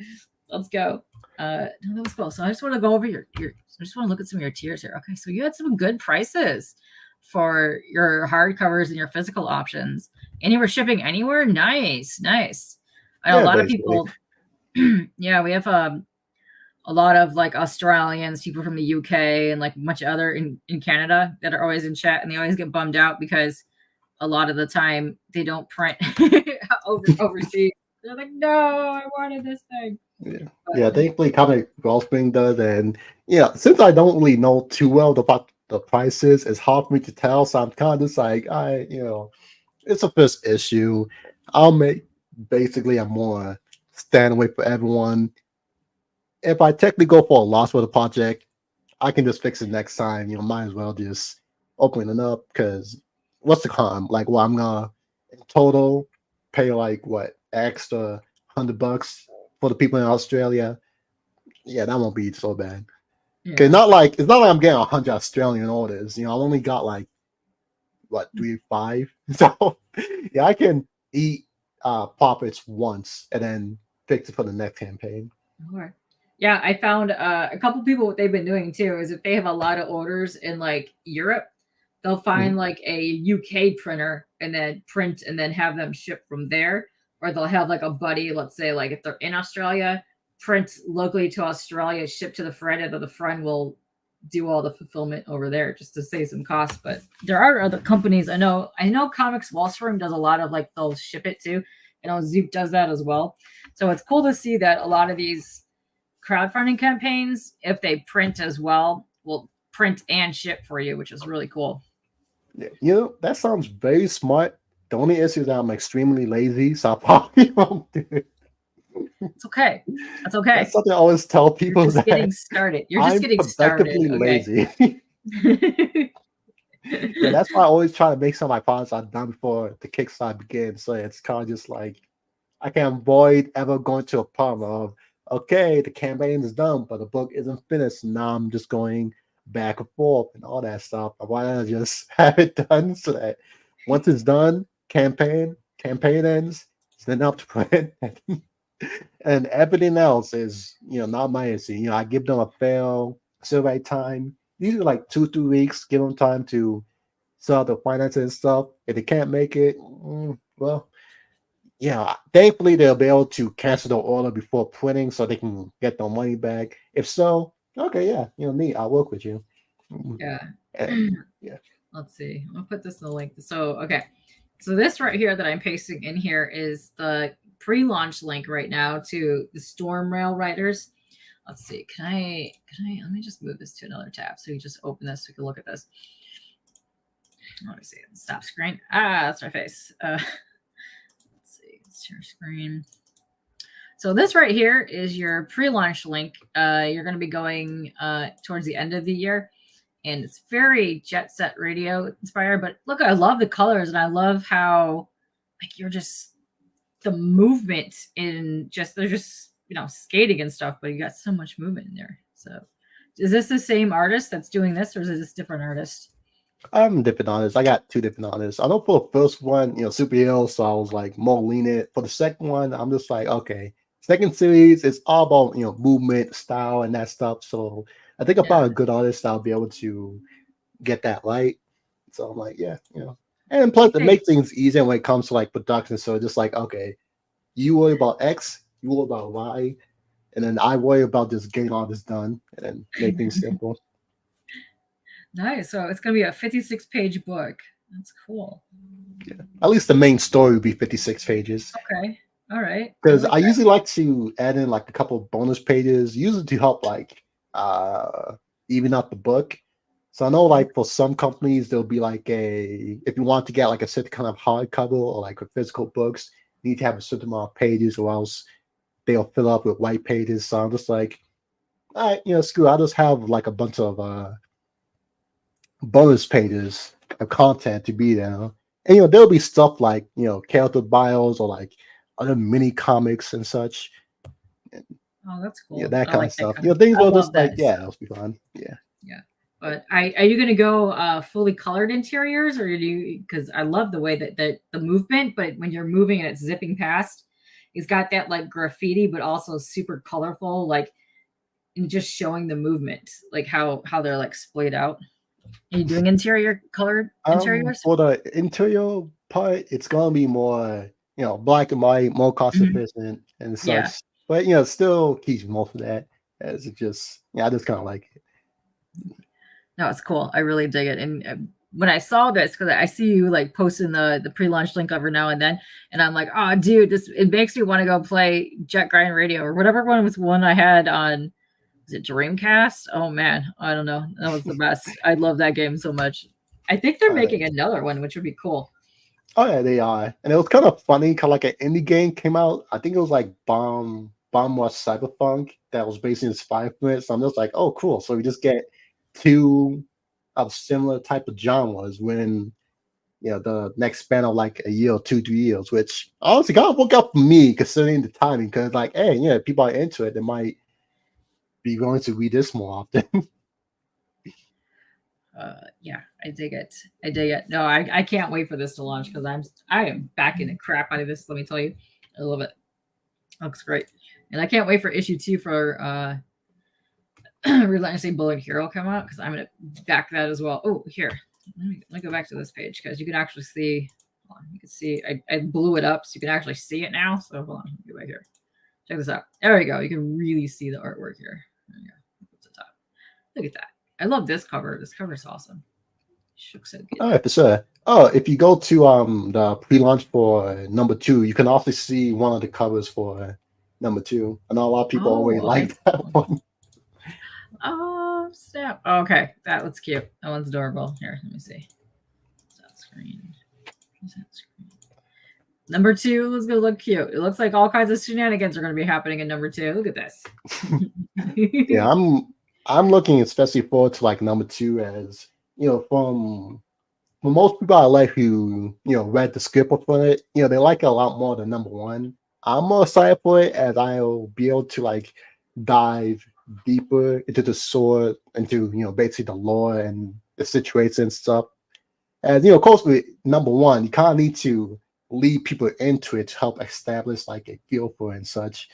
Let's go. No, that was cool. So I just want to go over your I just want to look at some of your tiers here. Okay, so you had some good prices for your hardcovers and your physical options. And you were shipping anywhere? Nice. I know a lot of people. Yeah, we have a lot of like Australians, people from the UK, and like a bunch of other in Canada that are always in chat, and they always get bummed out because a lot of the time they don't print overseas. They're like, no, I wanted this thing. Yeah, thankfully Comic Wellspring does, and since I don't really know too well about the prices, it's hard for me to tell. So I'm kind of just like, it's a first issue. I'll make basically a more stand away for everyone. If I technically go for a loss for the project, I can just fix it next time. Might as well just open it up because what's the con? Like, well, I'm gonna in total pay like what extra $100 for the people in Australia, yeah, that won't be so bad. Okay, Yeah. it's not like I'm getting 100 Australian orders. You know, I only got like what 3-5. So yeah, I can eat profits once and then fix it for the next campaign. Sure. Yeah, I found a couple people what they've been doing too is if they have a lot of orders in like Europe, they'll find like a UK printer and then print and then have them ship from there. Or they'll have like a buddy, let's say like if they're in Australia, print locally to Australia, ship to the friend, and then the friend will do all the fulfillment over there just to save some costs. But there are other companies. I know Comics Wallstream does a lot of like they'll ship it too. I know Zoop does that as well. So it's cool to see that a lot of these crowdfunding campaigns, if they print as well, will print and ship for you, which is really cool. Yeah, you know, that sounds very smart. The only issue is that I'm extremely lazy, so I probably won't do it. It's okay. That's okay. That's something I always tell people. You're just getting started. You're just getting started. Lazy. Yeah, that's why I always try to make some of my projects I've done before the Kickstarter begins. So it's kind of just like I can avoid ever going to a problem of, okay, the campaign is done, but the book isn't finished. Now I'm just going back and forth and all that stuff. Why not just have it done so that once it's done, campaign ends, send up to print, and everything else is, you know, not my issue. You know, I give them a fair survey time, usually like 2-3 weeks, give them time to sort out the finances and stuff. If they can't make it, well, yeah, thankfully they'll be able to cancel the order before printing so they can get their money back. If so, okay, yeah, you know, neat, I'll work with you. Yeah. Yeah. Let's see. I'll put this in the link. So, okay. So this right here that I'm pasting in here is the pre-launch link right now to the Storm Rail Riders. Let's see. Can I, let me just move this to another tab. So you just open this so we can look at this. Let me see. Stop screen. That's my face. Let's see. Share screen. So this right here is your pre-launch link. You're going to be going towards the end of the year. And it's very Jet Set Radio inspired. But look, I love the colors. And I love how, like, you're just, the movement in just, they're just, you know, skating and stuff. But you got so much movement in there. So is this the same artist that's doing this? Or is this different artist? I'm different artists. I got 2 different artists. I know for the first one, you know, superhero, so I was like more lenient. For the second one, I'm just like, okay, second series is all about, you know, movement, style, and that stuff. So I think about a good artist, I'll be able to get that right. So I'm like, yeah, you know, and plus it makes things easier when it comes to like production. So just like, okay, you worry about X, you worry about Y, and then I worry about just getting all this done and then make things simple. Nice. So it's going to be a 56-page book. That's cool. Yeah. At least the main story would be 56 pages. Okay. All right. Because I usually like to add in like a couple of bonus pages, usually to help like even out the book. So I know like for some companies, there'll be like if you want to get like a certain kind of hardcover or like a physical books, you need to have a certain amount of pages or else they'll fill up with white pages. So I'm just like, all right, you know, screw it. I'll just have like a bunch of bonus pages of content to be there. And, you know, there'll be stuff like, you know, character bios or like other mini comics and such. Oh, that's cool. Yeah, that kind of stuff. You know, things will just like, yeah, that'll be fun. Yeah. Yeah. But are you going to go fully colored interiors, or do you, because I love the way that the movement, but when you're moving and it's zipping past, it's got that like graffiti, but also super colorful, like, and just showing the movement, like how they're like splayed out. Are you doing colored interiors? For the interior part, it's gonna be more, you know, black and white, more cost efficient and such. Yeah. But you know, still keeps most of that as it just, yeah, I just kind of like it. No, it's cool. I really dig it. And when I saw this, because I see you like posting the pre-launch link every now and then, and I'm like, oh, dude, it makes me want to go play Jet Grind Radio or whatever one I had on. Is it Dreamcast? Oh man, I don't know. That was the best. I love that game so much. I think they're making another one, which would be cool. Oh yeah, they are. And it was kind of funny, kind of like an indie game came out. I think it was like Bomb Rush Cyberpunk that was basically inspired from it. So I'm just like, oh cool. So we just get 2 of similar type of genres when, the next span of like a year or 2-3 years, which honestly kind of worked out for me considering the timing. Because like, hey, people are into it, they might be going to read this more often. Yeah, I dig it. I dig it. No, I can't wait for this to launch because I am backing the crap out of this. Let me tell you, I love it. Looks great, and I can't wait for issue 2 for Relentlessly Bullied Hero come out because I'm gonna back that as well. Oh, here, let me go back to this page because you can actually see. Hold on, you can see I blew it up so you can actually see it now. So hold on, go right here. Check this out. There we go. You can really see the artwork here. There you go. Up the top. Look at that. I love this cover. This cover is awesome. It looks so good. All right, for sure. Oh, if you go to the pre-launch for number 2, you can also see one of the covers for number 2. I know a lot of people always like that one. Oh, snap. Okay, that one's cute. That one's adorable. Here, let me see. That screen. That screen. Number 2 is going to look cute. It looks like all kinds of shenanigans are going to be happening in number 2. Look at this. Yeah, I'm looking especially forward to like number 2 as from most people I like who read the script for it, they like it a lot more than number 1. I'm more excited for it as I'll be able to like dive deeper into the sword, into basically the lore and the situation and stuff. As of course with number 1, you kind of need to lead people into it to help establish like a feel for it and such.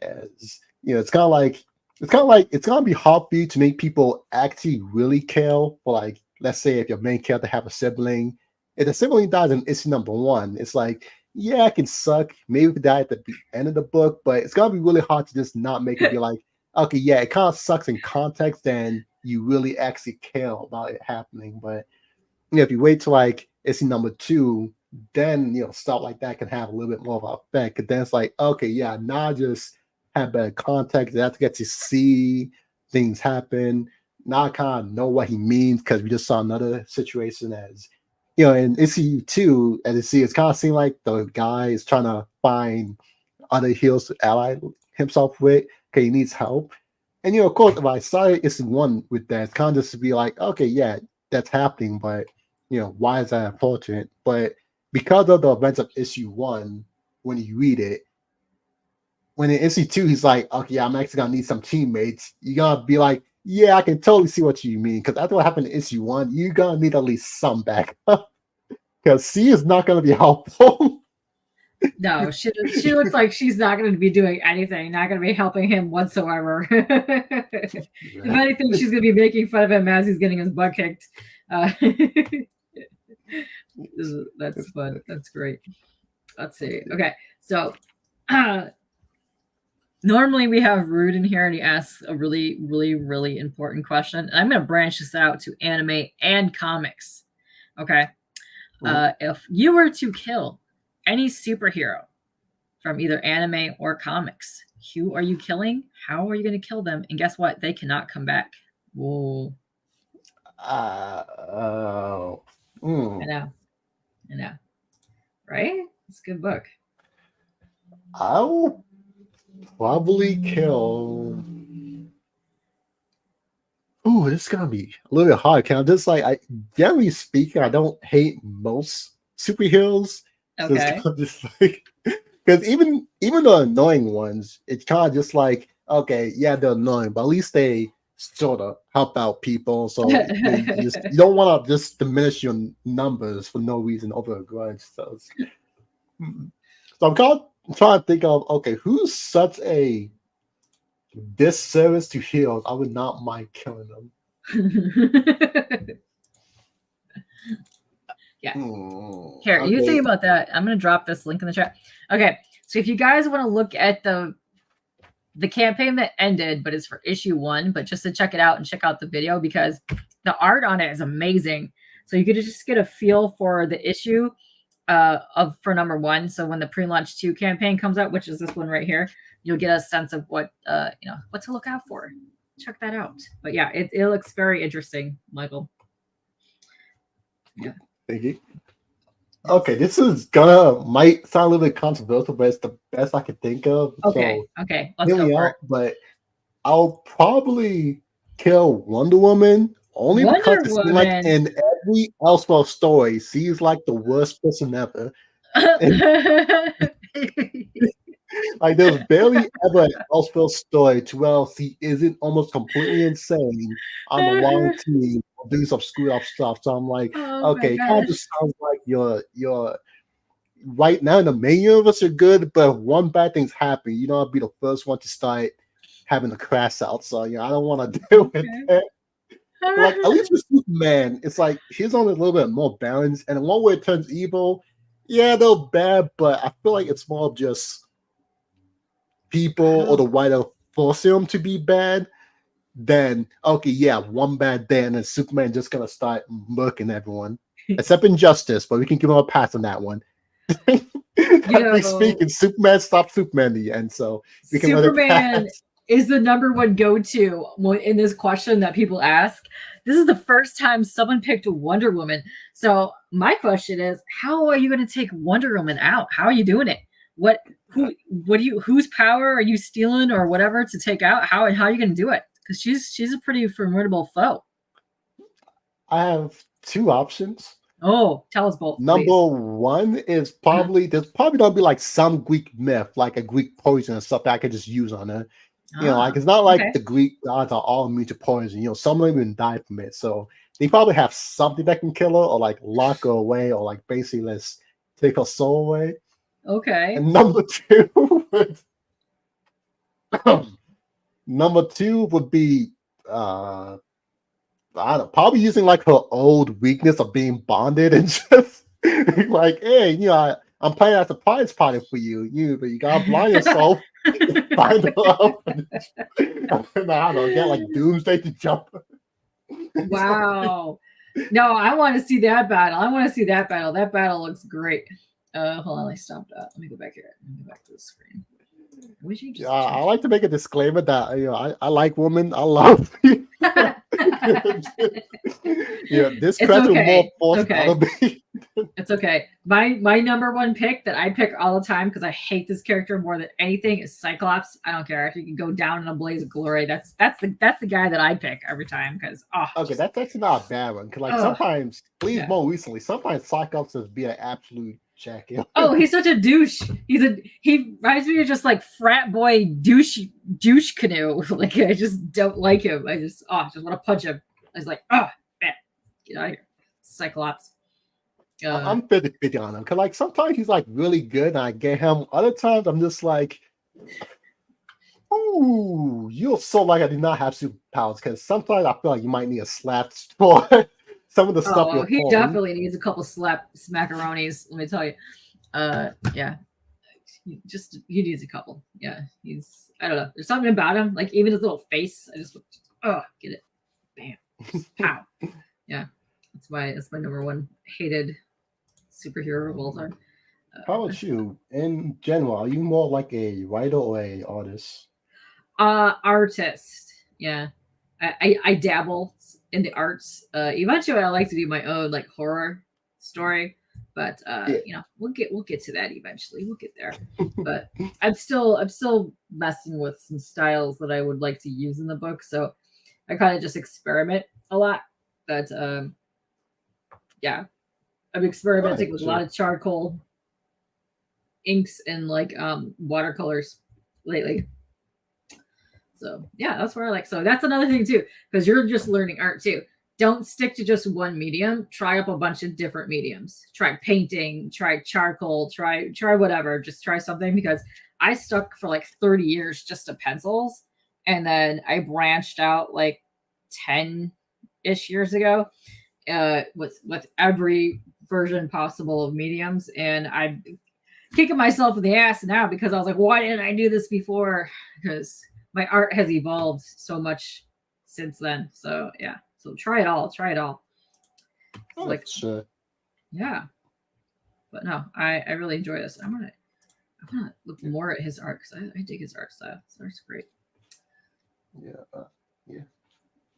As it's kind of like it's gonna be hard for you to make people actually really care for, like, let's say if your main character have a sibling, if the sibling dies in issue number 1, it's like, yeah, it can suck. Maybe it die at the end of the book, but it's gonna be really hard to just not make it be like, okay, yeah, it kind of sucks in context, then you really actually care about it happening. But if you wait till like issue number 2, then stuff like that can have a little bit more of an effect. And then it's like, okay, yeah, now I just have better context. I have to get to see things happen. Now I kind of know what he means because we just saw another situation as in issue 2, as you see, it's kind of seemed like the guy is trying to find other heroes to ally himself with because he needs help. And of course, if I started issue 1 with that, it's kind of just to be like, okay, yeah, that's happening, but why is that important? But because of the events of issue 1, when you read it, when in issue 2, he's like, okay, yeah, I'm actually gonna need some teammates. You're gonna be like, yeah, I can totally see what you mean. Because after what happened in issue 1, you're gonna need at least some backup. Because C is not gonna be helpful. No, she looks like she's not going to be doing anything, not going to be helping him whatsoever. If anything, she's going to be making fun of him as he's getting his butt kicked. That's fun. That's great. Let's see. Okay, so normally we have Rude in here and he asks a really, really, really important question. And I'm going to branch this out to anime and comics. Okay. If you were to kill any superhero from either anime or comics, who are you killing? How are you going to kill them? And guess what? They cannot come back. Whoa. I know. Right? It's a good book. I'll probably kill. Ooh, this is gonna be a little bit hard. Can I just generally speaking, I don't hate most superheroes. Okay. So just like, because even the annoying ones, it's kind of just like, okay, yeah, they're annoying, but at least they sort of help out people. So you don't want to just diminish your numbers for no reason over a grudge. So I'm kind of trying to think of, okay, who's such a disservice to heroes? I would not mind killing them. Yeah. Here, okay. You think about that. I'm going to drop this link in the chat. Okay. So if you guys want to look at the campaign that ended, but it's for issue 1, but just to check it out and check out the video because the art on it is amazing. So you could just get a feel for the issue for number 1. So when the pre-launch 2 campaign comes out, which is this one right here, you'll get a sense of what what to look out for. Check that out. But yeah, it looks very interesting, Michael. Yeah. Thank you. Okay, this is might sound a little bit controversial, but it's the best I could think of. Okay, so okay, let's go for it. But I'll probably kill Wonder Woman Only Wonder because it seems like Woman. in every Elseworld story, she's like the worst person ever. And like there's barely ever an Elseworld story to where she isn't almost completely insane on the wrong team or doing some screwed up stuff. So I'm like, Oh okay, my it kind of gosh. just sounds like you're right now in the main universe you're good, but if one bad thing's happening, you don't want to be the first one to start having a crash out. So I don't want to deal with Okay. that. Like at least with Superman, it's like he's on a little bit more balance, and one where it turns evil, yeah, they're bad, but I feel like it's more of just people or the writer forcing him to be bad. Then okay, yeah, one bad day, and then Superman just gonna start murking everyone, except Injustice, but we can give him a pass on that one. Technically speaking, Superman stopped Superman in the end, so we can let it Superman pass. is the number one go-to in this question that people ask. This is the first time someone picked Wonder Woman. So my question is, how are you going to take Wonder Woman out? How are you doing it? Whose power are you stealing or whatever to take out? How are you going to do it? Because she's a pretty formidable foe. I have two options. Oh, tell us both. Number please. one is probably there's probably gonna be like some Greek myth, like a Greek poison or stuff that I could just use on her. Like it's not like the Greek gods are all immune to poison. Some of them even die from it. So they probably have something that can kill her or like lock her away or like basically let's take her soul away. Okay. And number two would be I don't know, probably using like her old weakness of being bonded and just like, hey, I'm playing at the prize party for you, but you gotta blind yourself, find her up, and I don't know, get like Doomsday to jump. Wow. No, I want to see that battle. That battle looks great. Hold on, I stopped. Let me go back here. Let me go back to the screen. I like to make a disclaimer that I like women. I love you. This character more forced out of me. It's okay. My number one pick that I pick all the time because I hate this character more than anything is Cyclops. I don't care if you can go down in a blaze of glory. That's the guy that I pick every time because that's actually not a bad one because like sometimes, more recently, sometimes Cyclops is be an absolute jacket. Oh, he's such a douche. He reminds me of just like frat boy douche canoe. Like I just don't like him. I just want to punch him. I was like, bad. Get out of here, Cyclops. I'm 50-50 on him because like sometimes he's like really good and I get him. Other times I'm just like, ooh, you're so like I did not have superpowers because sometimes I feel like you might need a slap for some of the stuff you're he definitely needs a couple smackaronis, let me tell you. Yeah. He needs a couple. Yeah. I don't know. There's something about him. Like even his little face. I just get it. Bam. Pow. Yeah. That's my number one hated superhero of all time. How about you? In general, are you more like a writer or a artist? Artist. Yeah. I dabble in the arts. Eventually I like to do my own like horror story, but we'll get to that eventually. We'll get there. But I'm still messing with some styles that I would like to use in the book. So I kind of just experiment a lot. But I'm experimenting with a lot of charcoal inks and like watercolors lately. So yeah, that's where I like. So that's another thing too, because you're just learning art too. Don't stick to just one medium. Try up a bunch of different mediums. Try painting, try charcoal, try whatever. Just try something because I stuck for like 30 years just to pencils. And then I branched out like 10-ish years ago with every version possible of mediums. And I'm kicking myself in the ass now because I was like, why didn't I do this before? Because my art has evolved so much since then. So yeah. So try it all. Like sure. Yeah. But no, I really enjoy this. I'm gonna look more at his art because I dig his art style. His art's great. Yeah.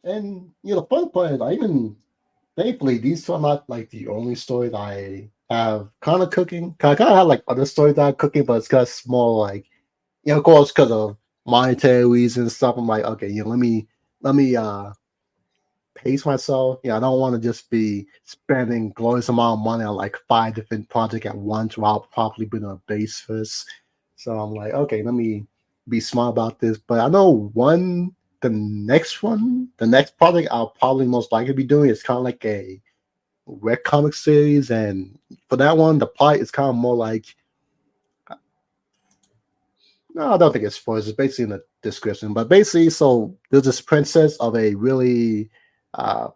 And the fun part is thankfully these are not like the only stories I have kind of cooking. I kind of have like other stories that I'm cooking, but it's just more like, of course, because of monetary reasons and stuff. I'm like, okay, let me pace myself. I don't want to just be spending glorious amount of money on like 5 different projects at once while probably building a base first. So I'm like, okay, let me be smart about this. But I know the next project I'll probably most likely be doing is kind of like a web comic series, and for that one, the plot is kind of more like, no, I don't think it's spoilers. It's basically in the description. But basically, so there's this princess of a really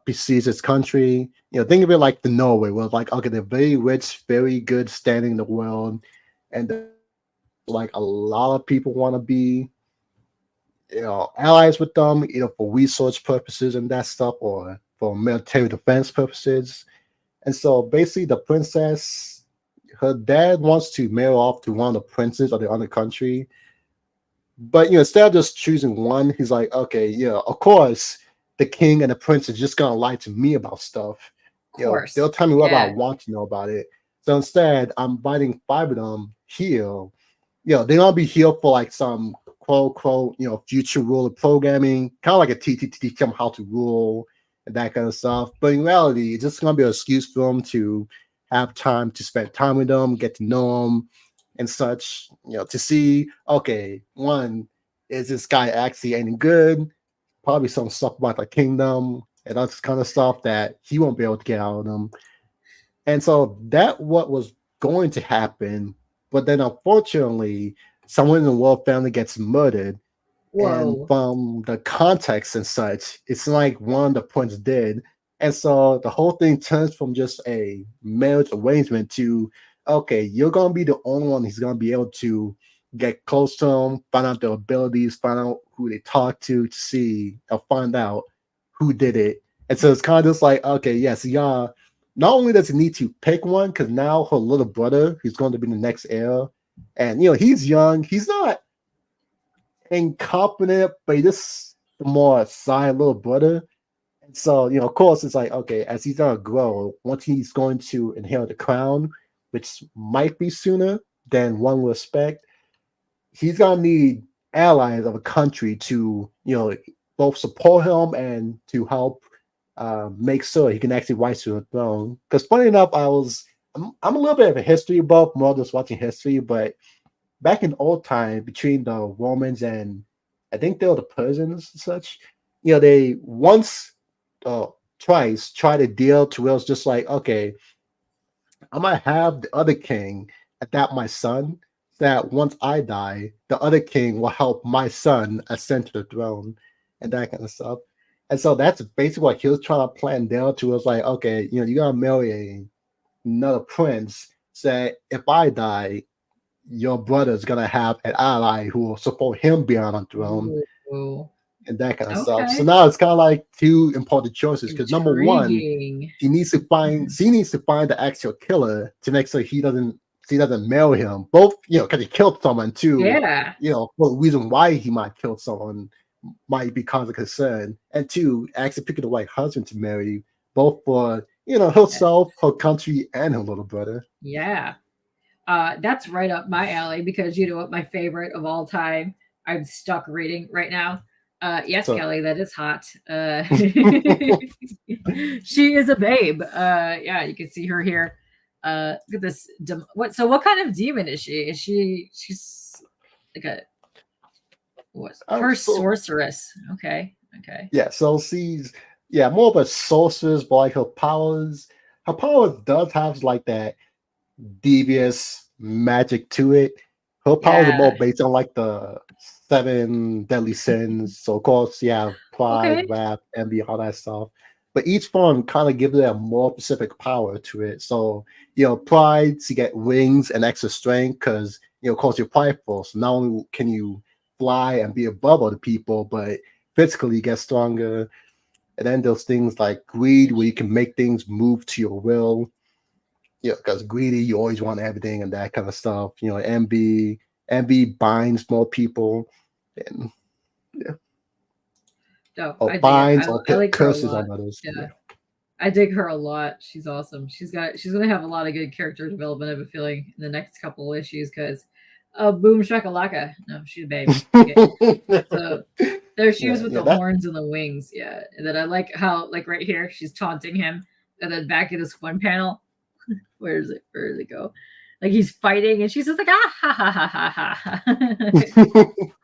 prestigious country. Think of it like the Norway, where like, okay, they're very rich, very good standing in the world, and like a lot of people want to be, allies with them, either for resource purposes and that stuff, or for military defense purposes. And so basically, the princess, her dad wants to marry off to one of the princes of the other country. But instead of just choosing one, he's like, okay, of course, the king and the prince is just gonna lie to me about stuff. They'll tell me what I want to know about it. So instead, I'm inviting 5 of them here. They're gonna be here for like some quote unquote, future ruler programming, kind of like a teach them how to rule and that kind of stuff. But in reality, it's just gonna be an excuse for them to have time to spend time with them, get to know them, and such, to see, okay, one, is this guy actually any good? Probably some stuff about the kingdom and other kind of stuff that he won't be able to get out of them. And so that what was going to happen, but then unfortunately, someone in the royal family gets murdered. Whoa. And from the context and such, it's like one of the prince did. And so the whole thing turns from just a marriage arrangement to, okay, you're going to be the only one who's going to be able to get close to them, find out their abilities, find out who they talk to see, or find out who did it. And so it's kind of just like, okay, yes, not only does he need to pick one, because now her little brother, who's going to be the next heir, and, he's young, he's not incompetent, but he's just the more side little brother. And so, of course, it's like, okay, as he's going to grow, once he's going to inherit the crown, which might be sooner than one would expect, he's going to need allies of a country to, both support him and to help make sure he can actually rise to the throne. Because funny enough, I'm a little bit of a history buff, more just watching history, but back in old time, between the Romans and I think they were the Persians and such, they once, twice tried a deal to where it's just like, okay, I'm gonna have the other king adapt my son, so that once I die, the other king will help my son ascend to the throne and that kind of stuff. And so that's basically what he was trying to plan down to. Was like, okay, you gotta marry another prince, so that if I die, your brother's gonna have an ally who will support him beyond the throne. Ooh. And that kind of stuff. So now it's kind of like 2 important choices, because number one, she needs to find the actual killer to make sure he doesn't marry him. Both, because he killed someone too. Yeah. For the reason why he might kill someone might be cause of concern. And 2, actually picking the right husband to marry, both for herself, her country, and her little brother. Yeah. That's right up my alley, because you know what, my favorite of all time, I'm stuck reading right now. Yes, so, Kelly, that is hot. She is a babe. Yeah, you can see her here. Look at this. What kind of demon is she? She's like a sorceress. Okay. Yeah, so she's more of a sorceress, but like her powers does have like that devious magic to it. Her powers are more based on like the 7 deadly sins. So of course, pride, wrath, envy, all that stuff. But each form kind of gives it a more specific power to it. So, pride, you get wings and extra strength because, of course, you're prideful. So not only can you fly and be above other people, but physically you get stronger. And then there's things like greed, where you can make things move to your will. Because greedy, you always want everything and that kind of stuff. Envy binds more people. And binds or like curses on others. Yeah. I dig her a lot. She's awesome. She's gonna have a lot of good character development, I have a feeling, in the next couple of issues, because boom shakalaka. No, she's a baby. Okay. So There she Yeah, is with yeah, the horns and the wings. Yeah. And then I like how, like right here, she's taunting him. And then back in this one panel, where is it? Where does it go? Like he's fighting and she's just like, ah, ha, ha, ha, ha, ha.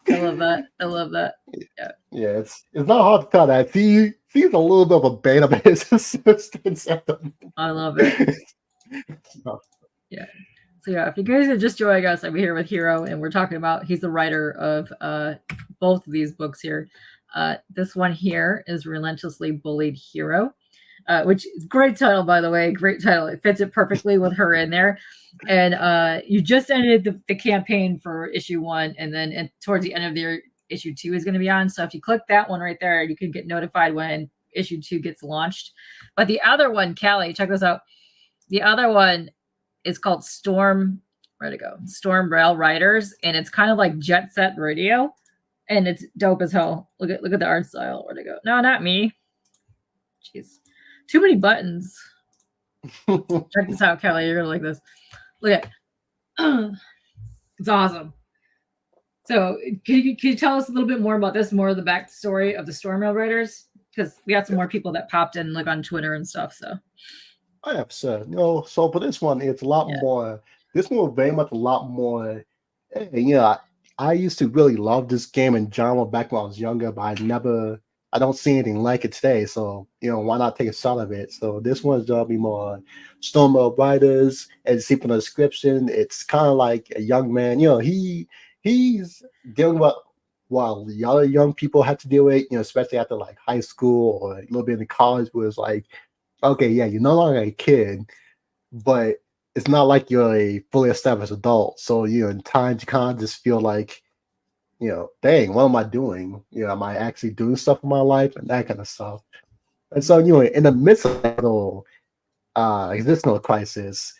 I love that. I love that. Yeah. Yeah, it's not hard to tell that. She's a little bit of a bait of his assistance at the I love it. Yeah. So yeah, if you guys are just joining us, I'm here with Hero, and we're talking about, he's the writer of both of these books here. This one here is Relentlessly Bullied Hero, which is a great title, by the way. Great title. It fits it perfectly with her in there. And you just ended the campaign for issue 1, and then towards the end of the issue 2 is going to be on. So if you click that one right there, you can get notified when issue 2 gets launched. But the other one, Callie, check this out. The other one is called Storm. Where'd it go? Storm Rail Riderz, and it's kind of like Jet Set Radio, and it's dope as hell. Look at the art style. Where'd it go? No, not me. Jeez, too many buttons. Check this out, Kelly. You're gonna like this. Look at it's awesome. So can you tell us a little bit more about this, more of the backstory of the Storm Rail Riderz? Because we got some more people that popped in like on Twitter and stuff. So I have said, so for this one, it's a lot more. This one was very much a lot more. I used to really love this game and genre back when I was younger, but I don't see anything like it today. So, why not take a shot of it? So this one's gonna be more Storm Rail Riderz, and see from the description, it's kind of like a young man. He's dealing with what the other young people have to deal with, especially after like high school or a little bit in college, where it's like, okay, yeah, you're no longer a kid, but it's not like you're a fully established adult. So, in times you kind of just feel like, dang, what am I doing? Am I actually doing stuff in my life and that kind of stuff? And so, in the midst of that little existential crisis,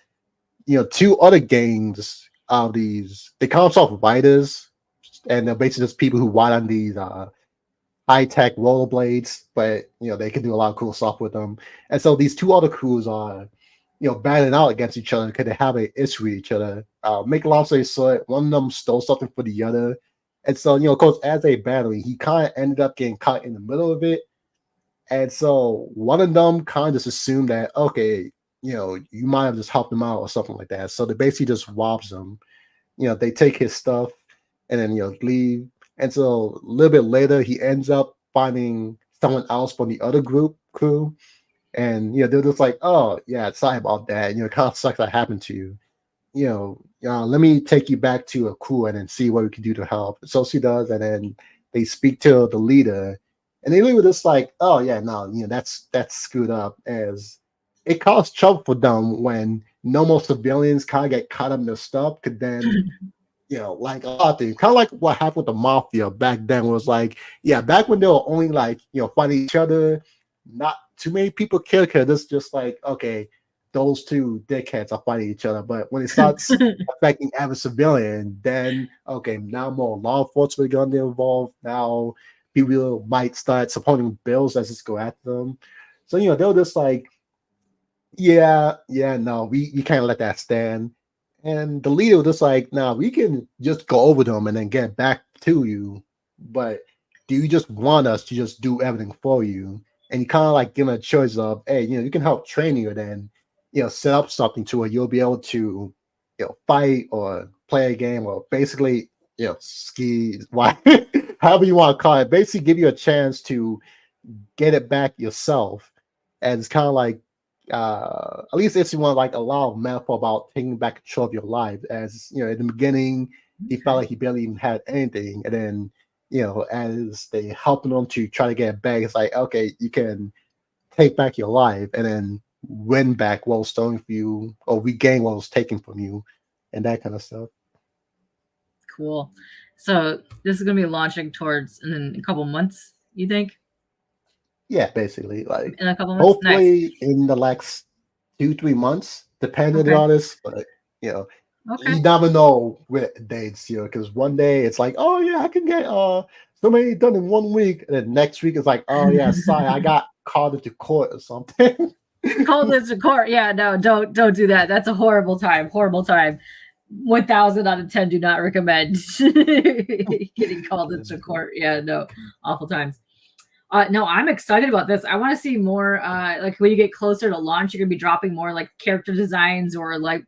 2 other games of these, they call themselves Riderz, and they're basically just people who ride on these high-tech rollerblades, but they can do a lot of cool stuff with them. And so these 2 other crews are battling out against each other because they have an issue with each other. Make a long story short, one of them stole something for the other, and so of course, as they battle, he kind of ended up getting caught in the middle of it. And so one of them kind of just assumed that, okay, you might have just helped him out or something like that. So they basically just robs him. They take his stuff and then leave. And so a little bit later, he ends up finding someone else from the other crew. And, they're just like, oh, yeah, sorry about that. It kind of sucks that happened to you. Let me take you back to a crew and then see what we can do to help. So she does. And then they speak to the leader. And they were just like, oh, yeah, no, that's screwed up, as it caused trouble for them when normal civilians kind of get caught up in their stuff. Because then, like a lot of things, kind of like what happened with the mafia back then, was like, yeah, back when they were only like, fighting each other, not too many people killed, because it's just like, okay, those 2 dickheads are fighting each other. But when it starts affecting average civilian, then, okay, now more law enforcement are going to get involved. Now people might start supporting bills that just go after them. So, they're just like, yeah, no, we can't let that stand. And the leader was just like, no, we can just go over them and then get back to you. But do you just want us to just do everything for you? And you kind of like give them a choice of, hey, you can help train you, and then, set up something to where you'll be able to, fight or play a game, or basically, ski, however you want to call it, basically give you a chance to get it back yourself. And it's kind of like, at least it's one like a lot of metaphor about taking back control of your life. As in the beginning, he felt like he barely even had anything, and then as they helping him to try to get it back, it's like, okay, you can take back your life and then win back what was stolen from you, or regain what was taken from you, and that kind of stuff. Cool. So this is gonna be launching towards in a couple months, you think? Yeah, basically, like in a couple months. Hopefully, nice. In the next 2-3 months, depending on the artist, but you never know with dates, because one day it's like, oh yeah, I can get so many done in 1 week, and then next week it's like, oh yeah, sorry, I got called into court or something. Called into court? Yeah, no, don't do that. That's a horrible time. 1,000 out of 10 do not recommend getting called into court. Yeah, no, awful times. No, I'm excited about this. I want to see more. Like when you get closer to launch, you're gonna be dropping more like character designs or like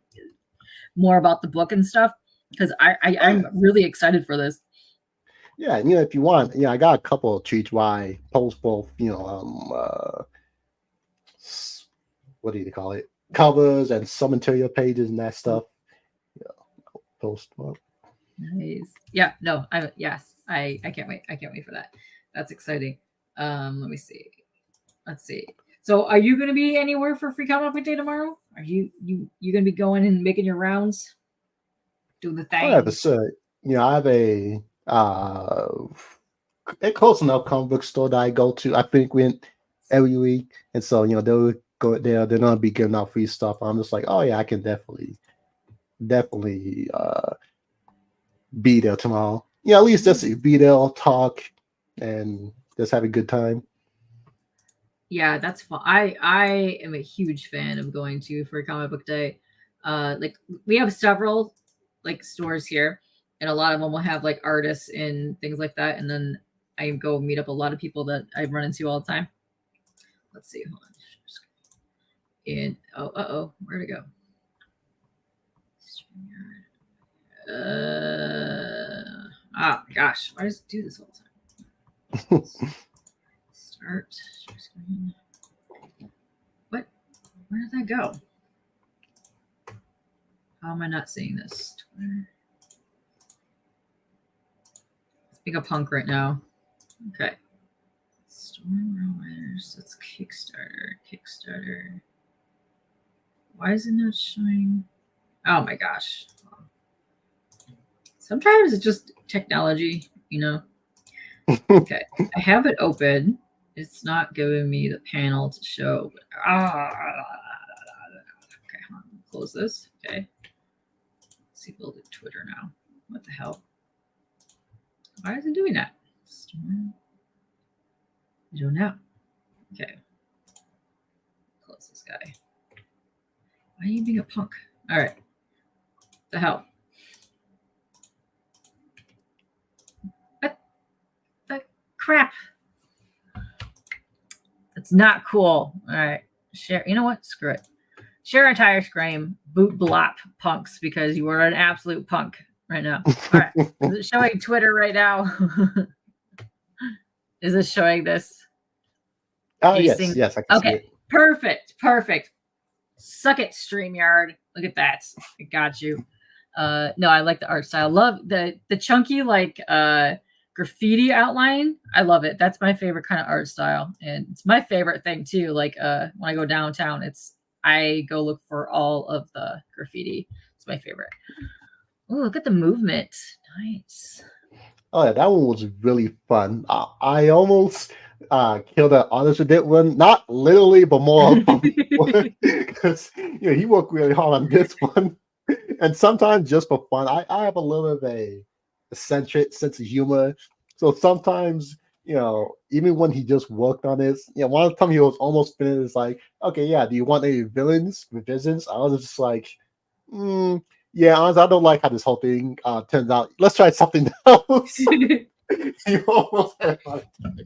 more about the book and stuff. Because I'm really excited for this. Yeah, and if you want, I got a couple of treats where I post both, what do you call it? Covers and some material pages and that stuff. Post them up. Nice. Yeah, no, I can't wait. I can't wait for that. That's exciting. Let me see. Let's see. So are you gonna be anywhere for Free Comic Book Day tomorrow? Are you gonna be going and making your rounds? Doing the thing? Oh, yeah, but sure. I have a close enough comic book store that I go to. I think every week, and so they'll go there. They're gonna be giving out free stuff. I'm just like, oh yeah, I can definitely be there tomorrow. At least just be there, talk, and just have a good time. Yeah, that's fun. I am a huge fan of going to Free Comic Book Day. Like we have several like stores here, and a lot of them will have like artists and things like that. And then I go meet up a lot of people that I run into all the time. Let's see. Hold on. And where'd it go? Gosh, why does it do this all the time? Start screen. What? Where did that go? How am I not seeing this? Twitter. Let's make a punk right now. Okay. Storm Riderz. That's Kickstarter. Why is it not showing? Oh my gosh. Sometimes it's just technology, Okay. I have it open. It's not giving me the panel to show. Okay, close this. Okay. Let's see if we'll do Twitter now. What the hell? Why is it doing that? I don't know. Okay. Close this guy. Why are you being a punk? All right. The hell? What the crap? That's not cool. All right. Share. You know what? Screw it. Share entire screen. Boot blop punks because you are an absolute punk right now. All right. Is it showing Twitter right now? Is it showing this? Oh, yes. Yes, I can see it. Perfect. Suck it, StreamYard. Look at that. I got you. No, I like the art style. Love the chunky like graffiti outline. I love it. That's my favorite kind of art style, and it's my favorite thing too. Like when I go downtown, I go look for all of the graffiti. It's my favorite. Oh, look at the movement. Nice. Oh yeah, that one was really fun. I almost killed that artist who did one, not literally, but more because he worked really hard on this one. And sometimes just for fun, I have a little of a eccentric sense of humor. So sometimes, even when he just worked on this, one time he was almost finished, it's like, okay, yeah, do you want any revisions? I was just like, yeah, honestly, I don't like how this whole thing turns out. Let's try something else. He almost had a hard time.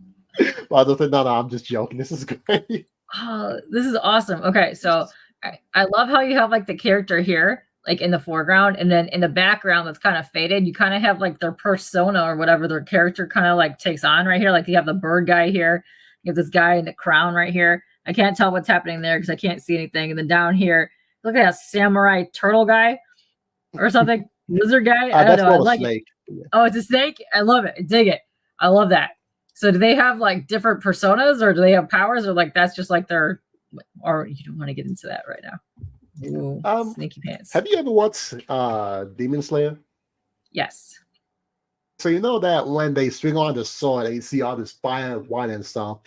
But I just said, no, I'm just joking. This is great. Oh, this is awesome. Okay, so I love how you have like the character here, like in the foreground, and then in the background that's kind of faded, you kind of have like their persona or whatever their character kind of like takes on right here. Like you have the bird guy here, you have this guy in the crown right here. I can't tell what's happening there because I can't see anything. And then down here, look at that samurai turtle guy or something, lizard guy. I don't know. I like it. Oh, it's a snake. I love it. I dig it. I love that. So do they have like different personas, or do they have powers, or like that's just like their? Or you don't want to get into that right now. Ooh, sneaky pants. Have you ever watched Demon Slayer? Yes. So you know that when they swing on the sword, they see all this fire and white and stuff.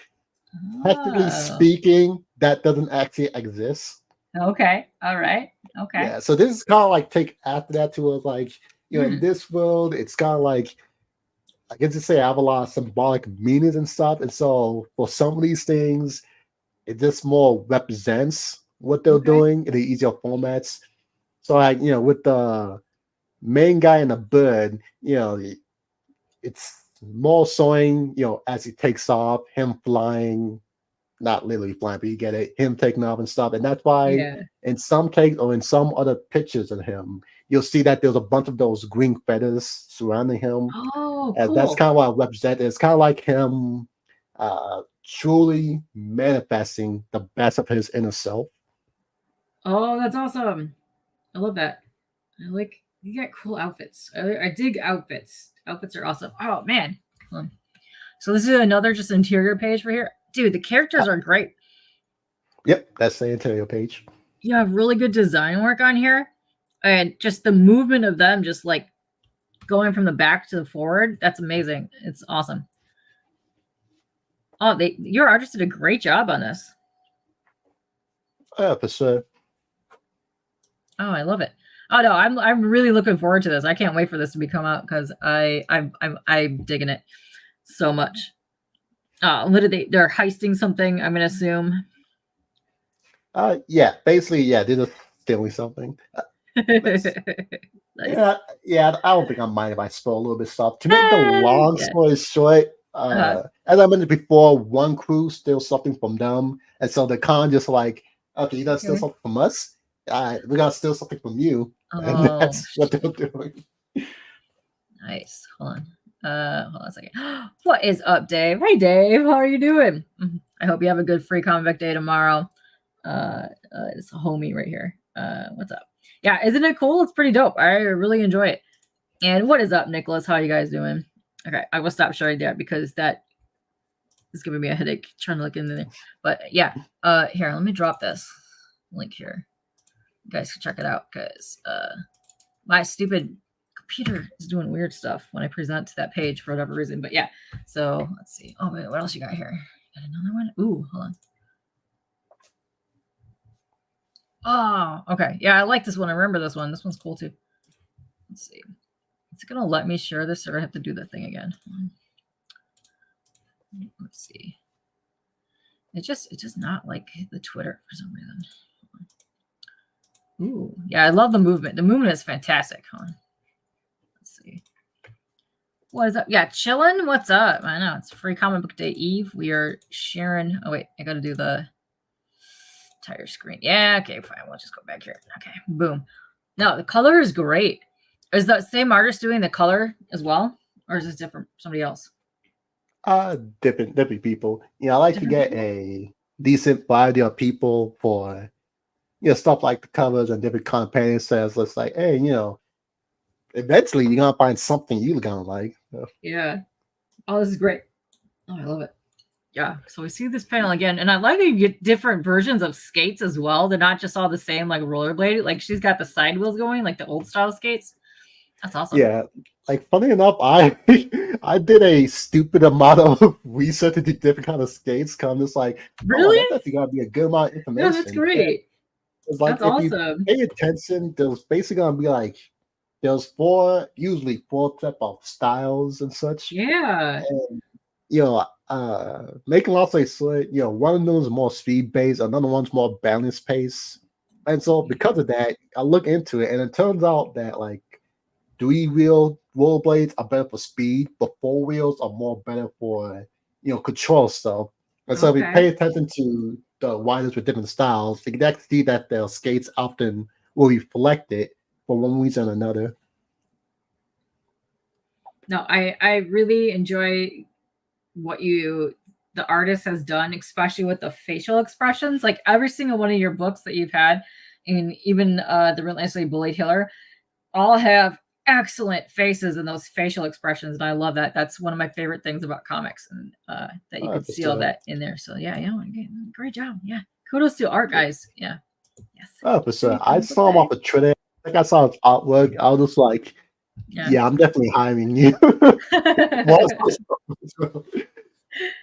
Technically speaking, that doesn't actually exist. Okay. All right. Okay. Yeah. So this is kind of like take after that to us, like in this world, it's kind of like I get to say I have a lot of symbolic meanings and stuff, and so for some of these things, it just more represents what they're doing in the easier formats. So like with the main guy in the bird, it's more showing, as he takes off, him flying, not literally flying, but you get it, him taking off and stuff. And that's why in some takes or in some other pictures of him, you'll see that there's a bunch of those green feathers surrounding him. Oh, and cool. that's kind of what I represent. It's kind of like him truly manifesting the best of his inner self. Oh, that's awesome. I love that. I like, you get cool outfits. I dig outfits. Outfits are awesome. Oh, man. So this is another just interior page for here. Dude, the characters are great. Yep, that's the interior page. You have really good design work on here. And just the movement of them just like going from the back to the forward. That's amazing. It's awesome. Oh, your artist did a great job on this. Yeah, for sure. Oh, I love it. Oh no, I'm really looking forward to this. I can't wait for this to come out because I'm digging it so much. What are they're heisting something, I'm gonna assume. Yeah, basically, yeah, they're just stealing something. Nice. Yeah, I don't think I mind if I spoil a little bit of stuff. To make the long story short, as I mentioned before, one crew steals something from them, and so the con just like, okay, you gotta steal something from us. We gotta steal something from you, and that's what they're doing. Nice. Hold on a second. What is up, Dave? Hey, Dave, how are you doing? I hope you have a good free comic book day tomorrow. It's a homie right here. What's up? Yeah, isn't it cool? It's pretty dope. I really enjoy it. And what is up, Nicholas? How are you guys doing? Okay, I will stop showing that because that is giving me a headache trying to look in there. But yeah, here, let me drop this link here. You guys can check it out because my stupid computer is doing weird stuff when I present to that page for whatever reason. But yeah, so let's see. Oh wait, what else you got here? Got another one? Ooh, hold on. Oh, okay. Yeah, I like this one. I remember this one. This one's cool too. Let's see. It's gonna let me share this, or I have to do the thing again. Let's see. It's just not like the Twitter for some reason. Ooh, yeah, I love the movement. The movement is fantastic. Huh? Let's see. What is up? Yeah, chillin'. What's up? I know it's Free Comic Book Day Eve. We are sharing. Oh wait, I gotta do the entire screen. Yeah, okay, fine. We'll just go back here. Okay, boom. No, the color is great. Is the same artist doing the color as well, or is this different? Somebody else? Different people. I like to get a decent variety of people for stuff like the covers and different campaign says. Let's like, hey, eventually you're gonna find something you're gonna like. Yeah. Oh, this is great. Oh, I love it. Yeah. So we see this panel again, and I like that you get different versions of skates as well. They're not just all the same, like rollerblade. Like she's got the side wheels going, like the old style skates. That's awesome. Yeah. Like funny enough, I did a stupid amount of research into different kind of skates. Come, it's like, really? That's actually gotta be a good amount of information. Yeah, that's great. It's like, that's if awesome. You pay attention, there's basically gonna be like there's usually four type of styles and such. Yeah. And making lots of one of them is more speed based, another one's more balance pace. And so because of that, I look into it and it turns out that like 3-wheel rollerblades are better for speed, but 4 wheels are more better for control stuff. And so if you pay attention to the riders with different styles, you can actually see that their skates often will be selected for one reason or another. No, I really enjoy what the artist has done, especially with the facial expressions. Like every single one of your books that you've had, and even the Relentlessly Bullied Healer, all have excellent faces and those facial expressions, and I love that. That's one of my favorite things about comics, and that you can see all that in there. So yeah, great job. Yeah, kudos to art guys. Yeah, yes. Oh, for sure. I saw him off of Twitter. I think I saw his artwork. I was just like, yeah, I'm definitely hiring you.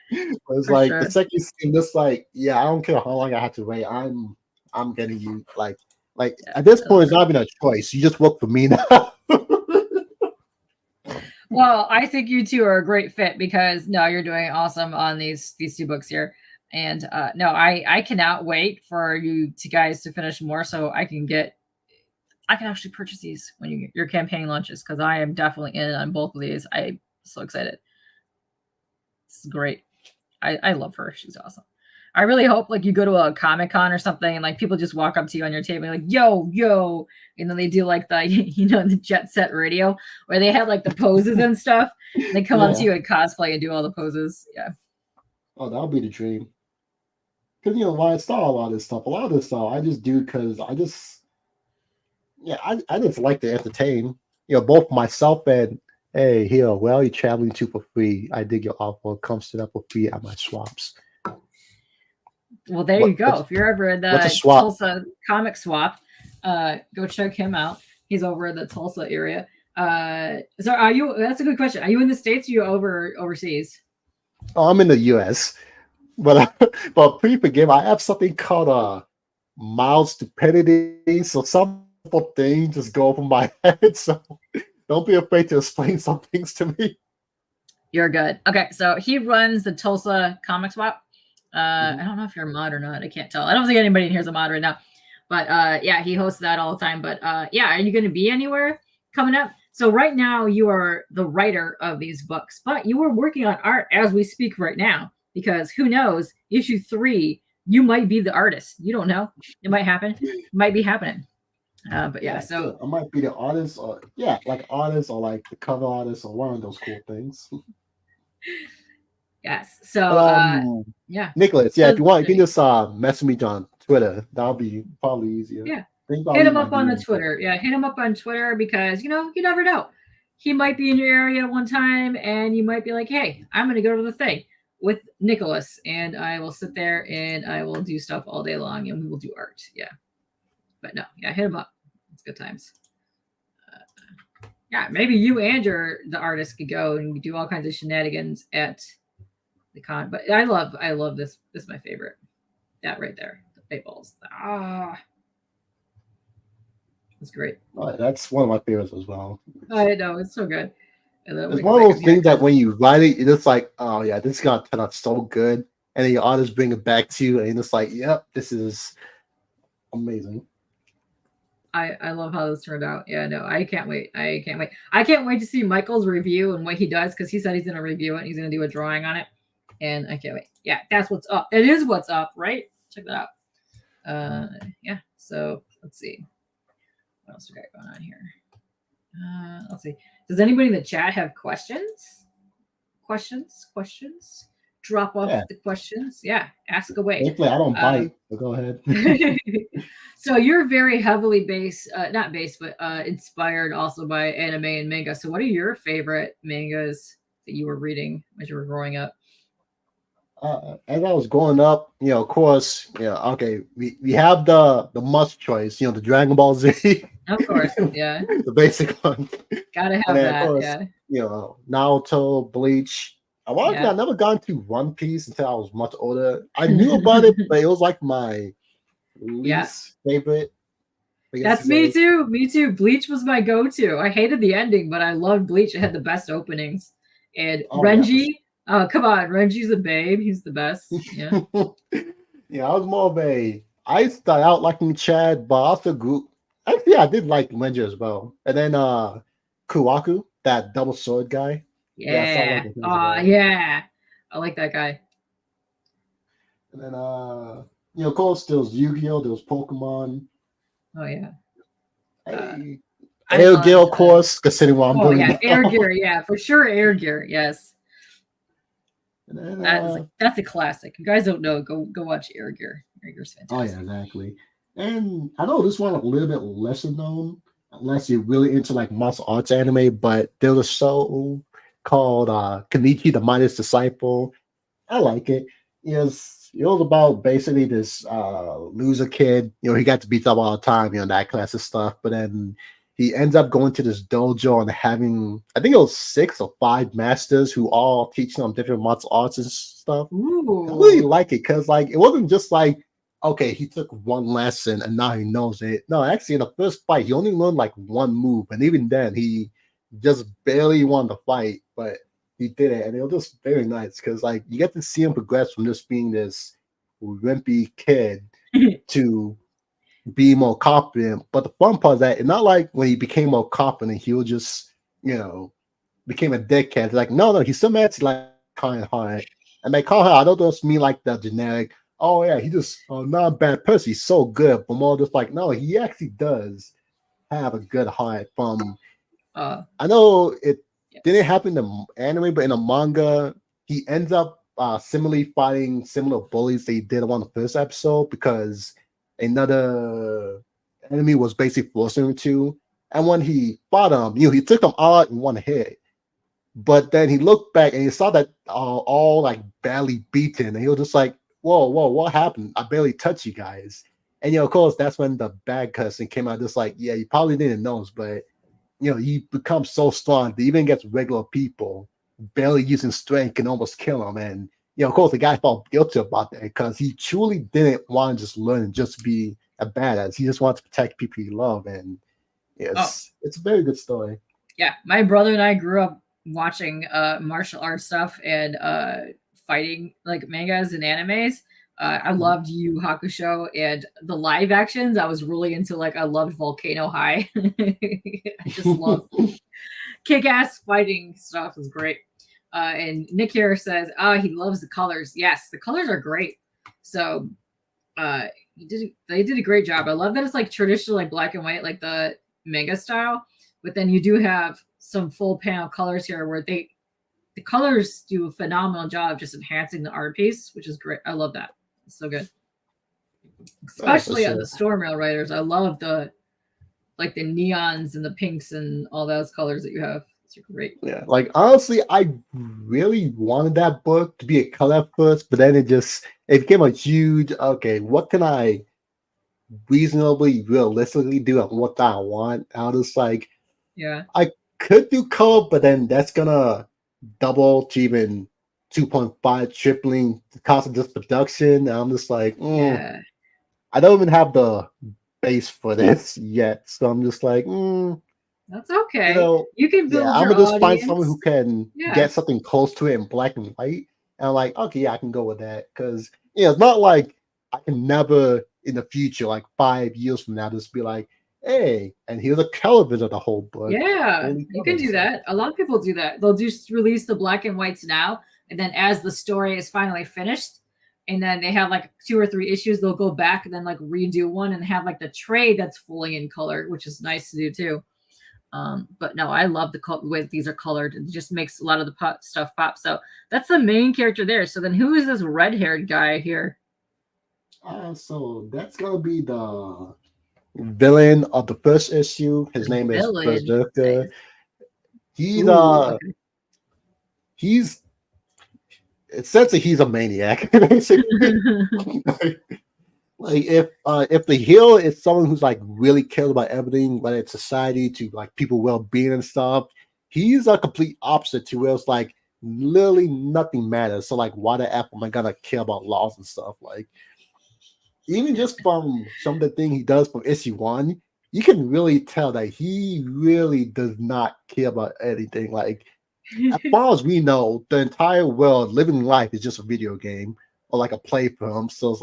It's like the second you see this, like, yeah, I don't care how long I have to wait. I'm getting you. Like at this point, it's not even a choice. You just work for me now. Well, I think you two are a great fit because you're doing awesome on these 2 books here. And I cannot wait for you guys to finish more so I can get I can actually purchase these when your campaign launches because I am definitely in on both of these. I'm so excited. This is great. I love her. She's awesome. I really hope like you go to a Comic-Con or something and like people just walk up to you on your table and like, yo, and then they do like the, the Jet Set Radio where they have like the poses and stuff. And they come up to you and cosplay and do all the poses. Yeah. Oh, that'll be the dream. Because, why I start a lot of this stuff. A lot of this stuff I just do because I just like to entertain, both myself and, hey, here, where are you traveling to for free? I dig your offer. Come sit up for free at my swaps. Well, there you go. If you're ever in the Tulsa Comic Swap, go check him out. He's over in the Tulsa area. So are you? That's a good question. Are you in the States or are you overseas? Oh, I'm in the U.S. But please forgive. I have something called mild stupidity. So some things just go over my head. So don't be afraid to explain some things to me. You're good. Okay, so he runs the Tulsa Comic Swap. I don't know if you're a mod or not. I can't tell. I don't think anybody in here is a mod right now. But yeah, he hosts that all the time. But yeah, are you going to be anywhere coming up? So right now you are the writer of these books, but you are working on art as we speak right now. Because who knows, issue 3, you might be the artist. You don't know. It might happen. It might be happening. But yeah, so I might be the artist, or like artist, or like the cover artist, or one of those cool things. Yes. So yeah, Nicholas. Yeah, if you want, you can just message me on Twitter. That'll be probably easier. Yeah, hit him up on the Twitter. Yeah, hit him up on Twitter because you never know. He might be in your area one time, and you might be like, "Hey, I'm going to go to the thing with Nicholas, and I will sit there and I will do stuff all day long, and we will do art." Yeah, but no, yeah, hit him up. It's good times. Yeah, maybe you and the artist could go and do all kinds of shenanigans at the con. But I love this. This is my favorite. That right there, the paintballs. It's great. That's one of my favorites as well. I know, it's so good. It's one of those things that when you write it, you're just like, oh yeah, this is gonna turn out so good, and then your artist bring it back to you, and you're just like, yep, this is amazing. I love how this turned out. Yeah, no, I can't wait. I can't wait to see Michael's review and what he does because he said he's going to review it and he's going to do a drawing on it. And I can't wait. Yeah, that's what's up. It is what's up, right? Check that out. Yeah, so let's see. What else we got going on here? Let's see. Does anybody in the chat have questions? Questions? Drop off the questions. Yeah, ask away. Thankfully, I don't bite, so go ahead. So you're very heavily inspired also by anime and manga. So what are your favorite mangas that you were reading as you were growing up? As I was growing up, of course, okay, we have the must choice, the Dragon Ball Z. Of course, yeah. The basic one. Gotta have that, course, yeah. Naruto, Bleach. Ironically, I never got into One Piece until I was much older. I knew about it, but it was like my least favorite. That's me too. Me too. Bleach was my go-to. I hated the ending, but I loved Bleach. It had the best openings. And Renji, come on, Renji's a babe. He's the best. Yeah. Yeah, I was more of I started out liking Chad, but also grew. Actually, I did like Renji as well. And then Kuwaku, that double sword guy. Yeah. Yeah. I like that guy. And then of course, there was Yu-Gi-Oh, there was Pokemon. Oh yeah. Air Gear, of course, considering what I'm doing. Yeah, Air Gear, yeah, for sure. Air Gear, yes. And then, that's a classic. You guys don't know, go watch Air Gear. Air Gear's fantastic. Oh yeah, exactly. And I know this one a little bit lesser known, unless you're really into like martial arts anime, but there was a show called Kenichi the Midas Disciple. I like it. It was about basically this loser kid. He got to beat up all the time, that class of stuff. But then he ends up going to this dojo and having, I think it was 6 or 5 masters who all teach him different martial arts and stuff. Ooh. I really like it because it wasn't just like, okay, he took one lesson and now he knows it. No, actually, in the first fight, he only learned like one move. And even then, he just barely won the fight, but he did it. And it was just very nice because you get to see him progress from just being this wimpy kid to be more confident. But the fun part is that it's not like when he became more confident, he was just, became a dickhead. Like, no, he still meant to like kind heart. And by kind heart, I don't just mean like the generic, oh yeah, he just not a bad person. He's so good, but more just like, no, he actually does have a good heart. I know it didn't happen in the anime, but in the manga, he ends up similarly fighting similar bullies they did on the first episode because another enemy was basically forcing him to. And when he fought him, he took them all out in one hit. But then he looked back and he saw that all like badly beaten, and he was just like, "Whoa, what happened? I barely touched you guys." And of course, that's when the bad cussing came out. Just like, yeah, you probably didn't know, but he becomes so strong that even against regular people, barely using strength can almost kill him. And of course, the guy felt guilty about that because he truly didn't want to just learn and just be a badass. He just wants to protect people he love, and it's a very good story. Yeah, my brother and I grew up watching martial arts stuff and fighting like mangas and animes. I loved Yu Yu Hakusho and the live actions. I was really into I loved Volcano High. I just love kick-ass fighting stuff. Is great. And Nick here says, he loves the colors. Yes, the colors are great. So they did a great job. I love that it's like traditional, like black and white, like the manga style. But then you do have some full panel colors here where the colors do a phenomenal job just enhancing the art piece, which is great. I love that. It's so good. Especially on the Storm Rail Riders. I love the neons and the pinks and all those colors that you have. It's great. Yeah, honestly, I really wanted that book to be a color at first, but then it became a huge, okay, what can I reasonably, realistically do and what I want? I was just like, yeah, I could do color, but then that's gonna double to even 2.5, tripling the cost of this production. And I'm just like, yeah. I don't even have the base for this yet, so I'm just like, that's okay. You can build. I'm gonna just find someone who can get something close to it in black and white. And I'm like, okay, yeah, I can go with that because it's not like I can never in the future, like 5 years from now, just be like, hey, and here's a color vision of the whole book. Yeah, you can do that. A lot of people do that. They'll just release the black and whites now, and then as the story is finally finished, and then they have 2 or 3 issues, they'll go back and then redo one and have the trade that's fully in color, which is nice to do too. But no, I love the way these are colored. It just makes a lot of the stuff pop. So that's the main character there. So then who is this red-haired guy here? So that's gonna be the villain of the first issue. His name is Berserker. He's it says that he's a maniac, basically. If the hero is someone who's really cares about everything, whether it's society to people well-being and stuff, he's a complete opposite to where it's literally nothing matters. So why the F am I gonna care about laws and stuff? Even just from some of the things he does from issue 1, you can really tell that he really does not care about anything. As far as we know, the entire world, living life is just a video game or a play for him. So it's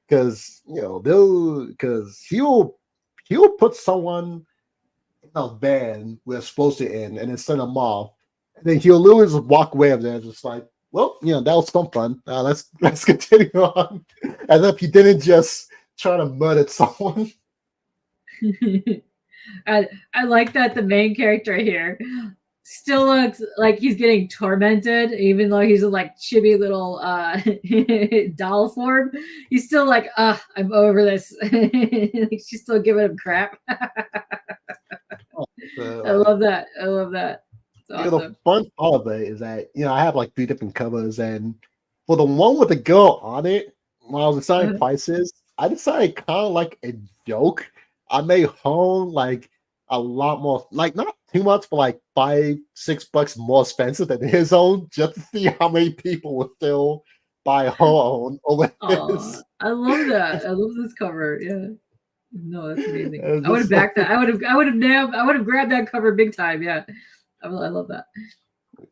because he'll put someone in a van where it's supposed to end and then send them off, and then he'll literally just walk away and then just well, that was some fun. Let's continue on, as if he didn't just try to murder someone. I like that the main character here still looks like he's getting tormented, even though he's in chibi little doll form. He's still I'm over this. She's still giving him crap. I love that. Awesome. The fun part of it is that I have 3 different covers, and for the one with the girl on it, when I was deciding prices, I decided kind of a joke. I made home a lot more, not too much, but $5-6 more expensive than his own, just to see how many people would still buy her own over his. I love that. I love this cover. Yeah. No, that's amazing. I would have backed that. I would have grabbed that cover big time. Yeah. I love that.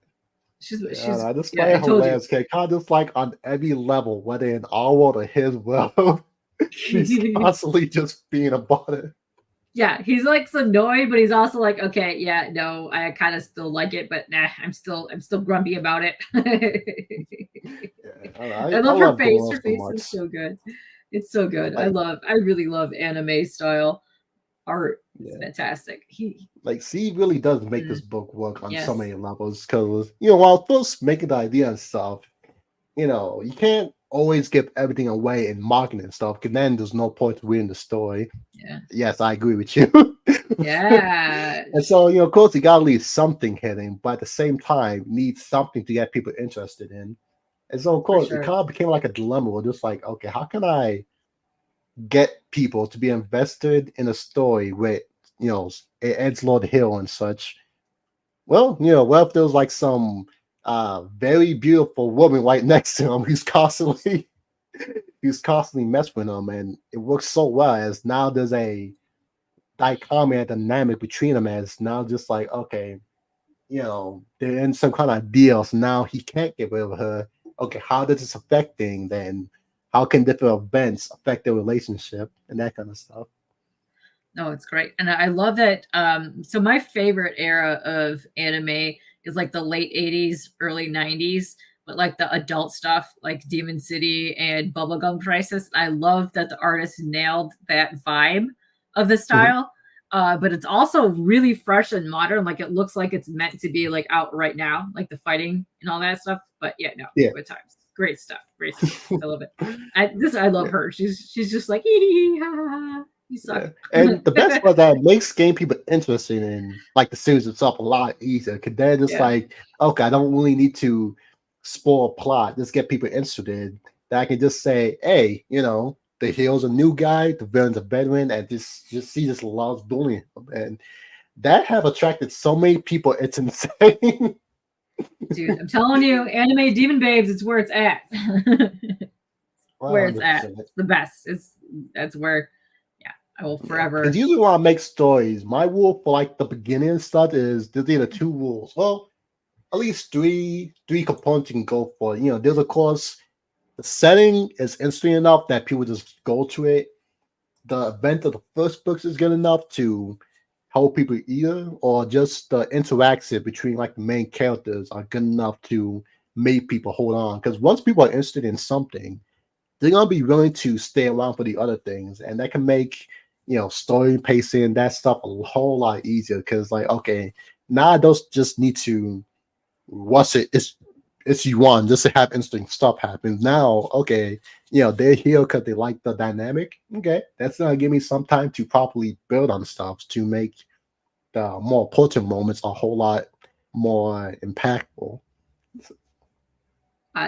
I just find hilarious. Kind of just on every level, whether in our world or his world. He's constantly just being about it. Yeah, he's like annoyed, but he's also like, okay, yeah, no, I kind of still like it, but nah, I'm still grumpy about it. I love her face. Her face is so good. It's so good. I really love anime style art. It's fantastic. C really does make this book work on so many levels because while first making the idea and stuff, you can't always give everything away in marketing and stuff, because then there's no point to reading the story. Yeah. Yes, I agree with you. Yeah. And so, of course, you gotta leave something hidden, but at the same time, need something to get people interested in. And so, of course, it kind of became like a dilemma. We're just like, okay, how can I get people to be invested in a story with, Edgelord Hill and such? Well, what if there was like some very beautiful woman right next to him who's constantly messing with him, and it works so well as now there's a dichotomy and dynamic between them, as now just like, okay, they're in some kind of deal, so now he can't get rid of her. Okay, how does this affect things? Then how can different events affect their relationship and that kind of stuff? No, it's great. And I love that. So my favorite era of anime is like the late 80s, early 90s, but like the adult stuff like Demon City and Bubblegum Crisis. I love that the artist nailed that vibe of the style. But it's also really fresh and modern. Like it looks like it's meant to be like out right now, like the fighting and all that stuff. But good times. Great stuff. Great stuff. I love it. I love her. She's just like, hee, ha, ha, ha. You suck. Yeah. And the best part that makes game people interested in like the series itself a lot easier, because they're just like, okay, I don't really need to spoil plot, just get people interested. That I can just say, hey, the hero's a new guy, the villain's a veteran, and he just loves bullying him. And that have attracted so many people, it's insane. Dude, I'm telling you, anime Demon Babes, it's where it's at. Where it's at. It's the best. That's where I will forever. Because usually when I make stories, my rule for like the beginning stuff is there's either two rules. Well, at least three components you can go for. There's of course the setting is interesting enough that people just go to it. The event of the first books is good enough to help people either, or just the interaction between like the main characters are good enough to make people hold on. Because once people are interested in something, they're gonna be willing to stay around for the other things, and that can make story pacing, that stuff a whole lot easier. Because like, okay, now I don't just need to watch it. It's you want just to have interesting stuff happen. Now, okay, they're here because they like the dynamic. Okay, that's gonna give me some time to properly build on stuff to make the more important moments a whole lot more impactful.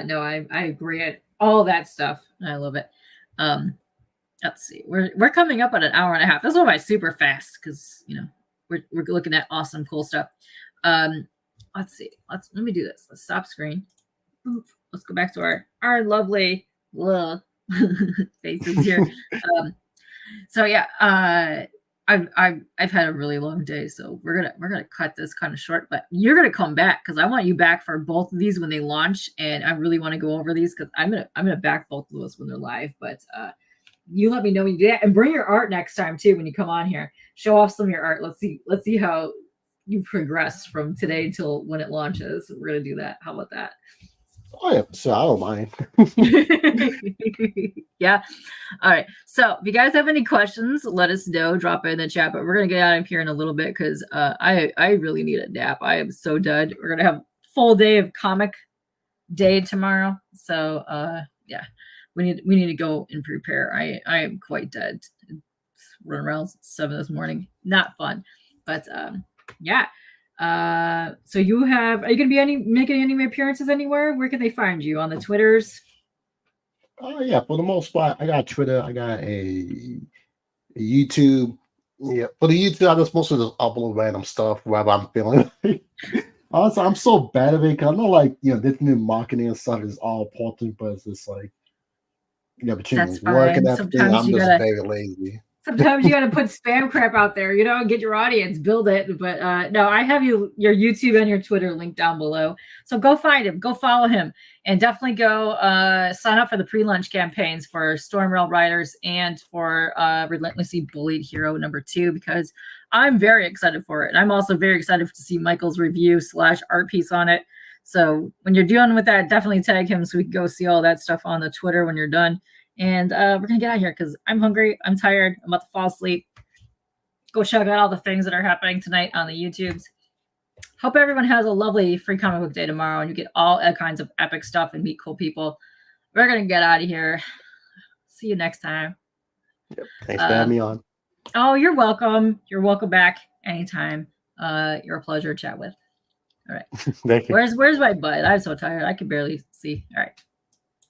No, I agree at all that stuff. I love it. Let's see. We're coming up on an hour and a half. This went by super fast because we're looking at awesome, cool stuff. Let's see. Let me do this. Let's stop screen. Boop. Let's go back to our lovely faces here. So yeah, I've had a really long day, so we're gonna cut this kind of short. But you're gonna come back because I want you back for both of these when they launch, and I really want to go over these because I'm gonna back both of those when they're live. But you let me know when you do that, and bring your art next time too when you come on here. Show off some of your art. Let's see how you progress from today till when it launches. We're gonna do that. How about that? Oh yeah, so I don't mind. Yeah. All right. So if you guys have any questions, let us know. Drop it in the chat. But we're gonna get out of here in a little bit because I really need a nap. I am so dead. We're gonna have a full day of comic day tomorrow. So yeah, we need to go and prepare. I am quite dead. Run around 7 this morning. Not fun. But yeah. So are you gonna be making any appearances anywhere? Where can they find you? On the Twitters? Oh yeah, for the most part, I got Twitter, I got a YouTube. Yeah, for the YouTube, I just mostly just upload random stuff wherever I'm feeling. Also, I'm so bad at it because I know, like, this new marketing and stuff is all important, but it's just like, between That's work fine. and everything, Sometimes I'm you just gotta- very lazy. Sometimes you got to put spam crap out there, and get your audience, build it. But no, I have your YouTube and your Twitter linked down below. So go find him, go follow him, and definitely go sign up for the pre-launch campaigns for Stormrail Riderz and for Relentlessly Bullied Hero #2, because I'm very excited for it. And I'm also very excited to see Michael's review / art piece on it. So when you're done with that, definitely tag him so we can go see all that stuff on the Twitter when you're done. And we're going to get out of here because I'm hungry. I'm tired. I'm about to fall asleep. Go check out all the things that are happening tonight on the YouTubes. Hope everyone has a lovely free comic book day tomorrow and you get all kinds of epic stuff and meet cool people. We're going to get out of here. See you next time. Yep. Thanks for having me on. Oh, you're welcome. You're welcome back anytime. You're a pleasure to chat with. All right. Thank you. Where's my butt? I'm so tired. I can barely see. All right.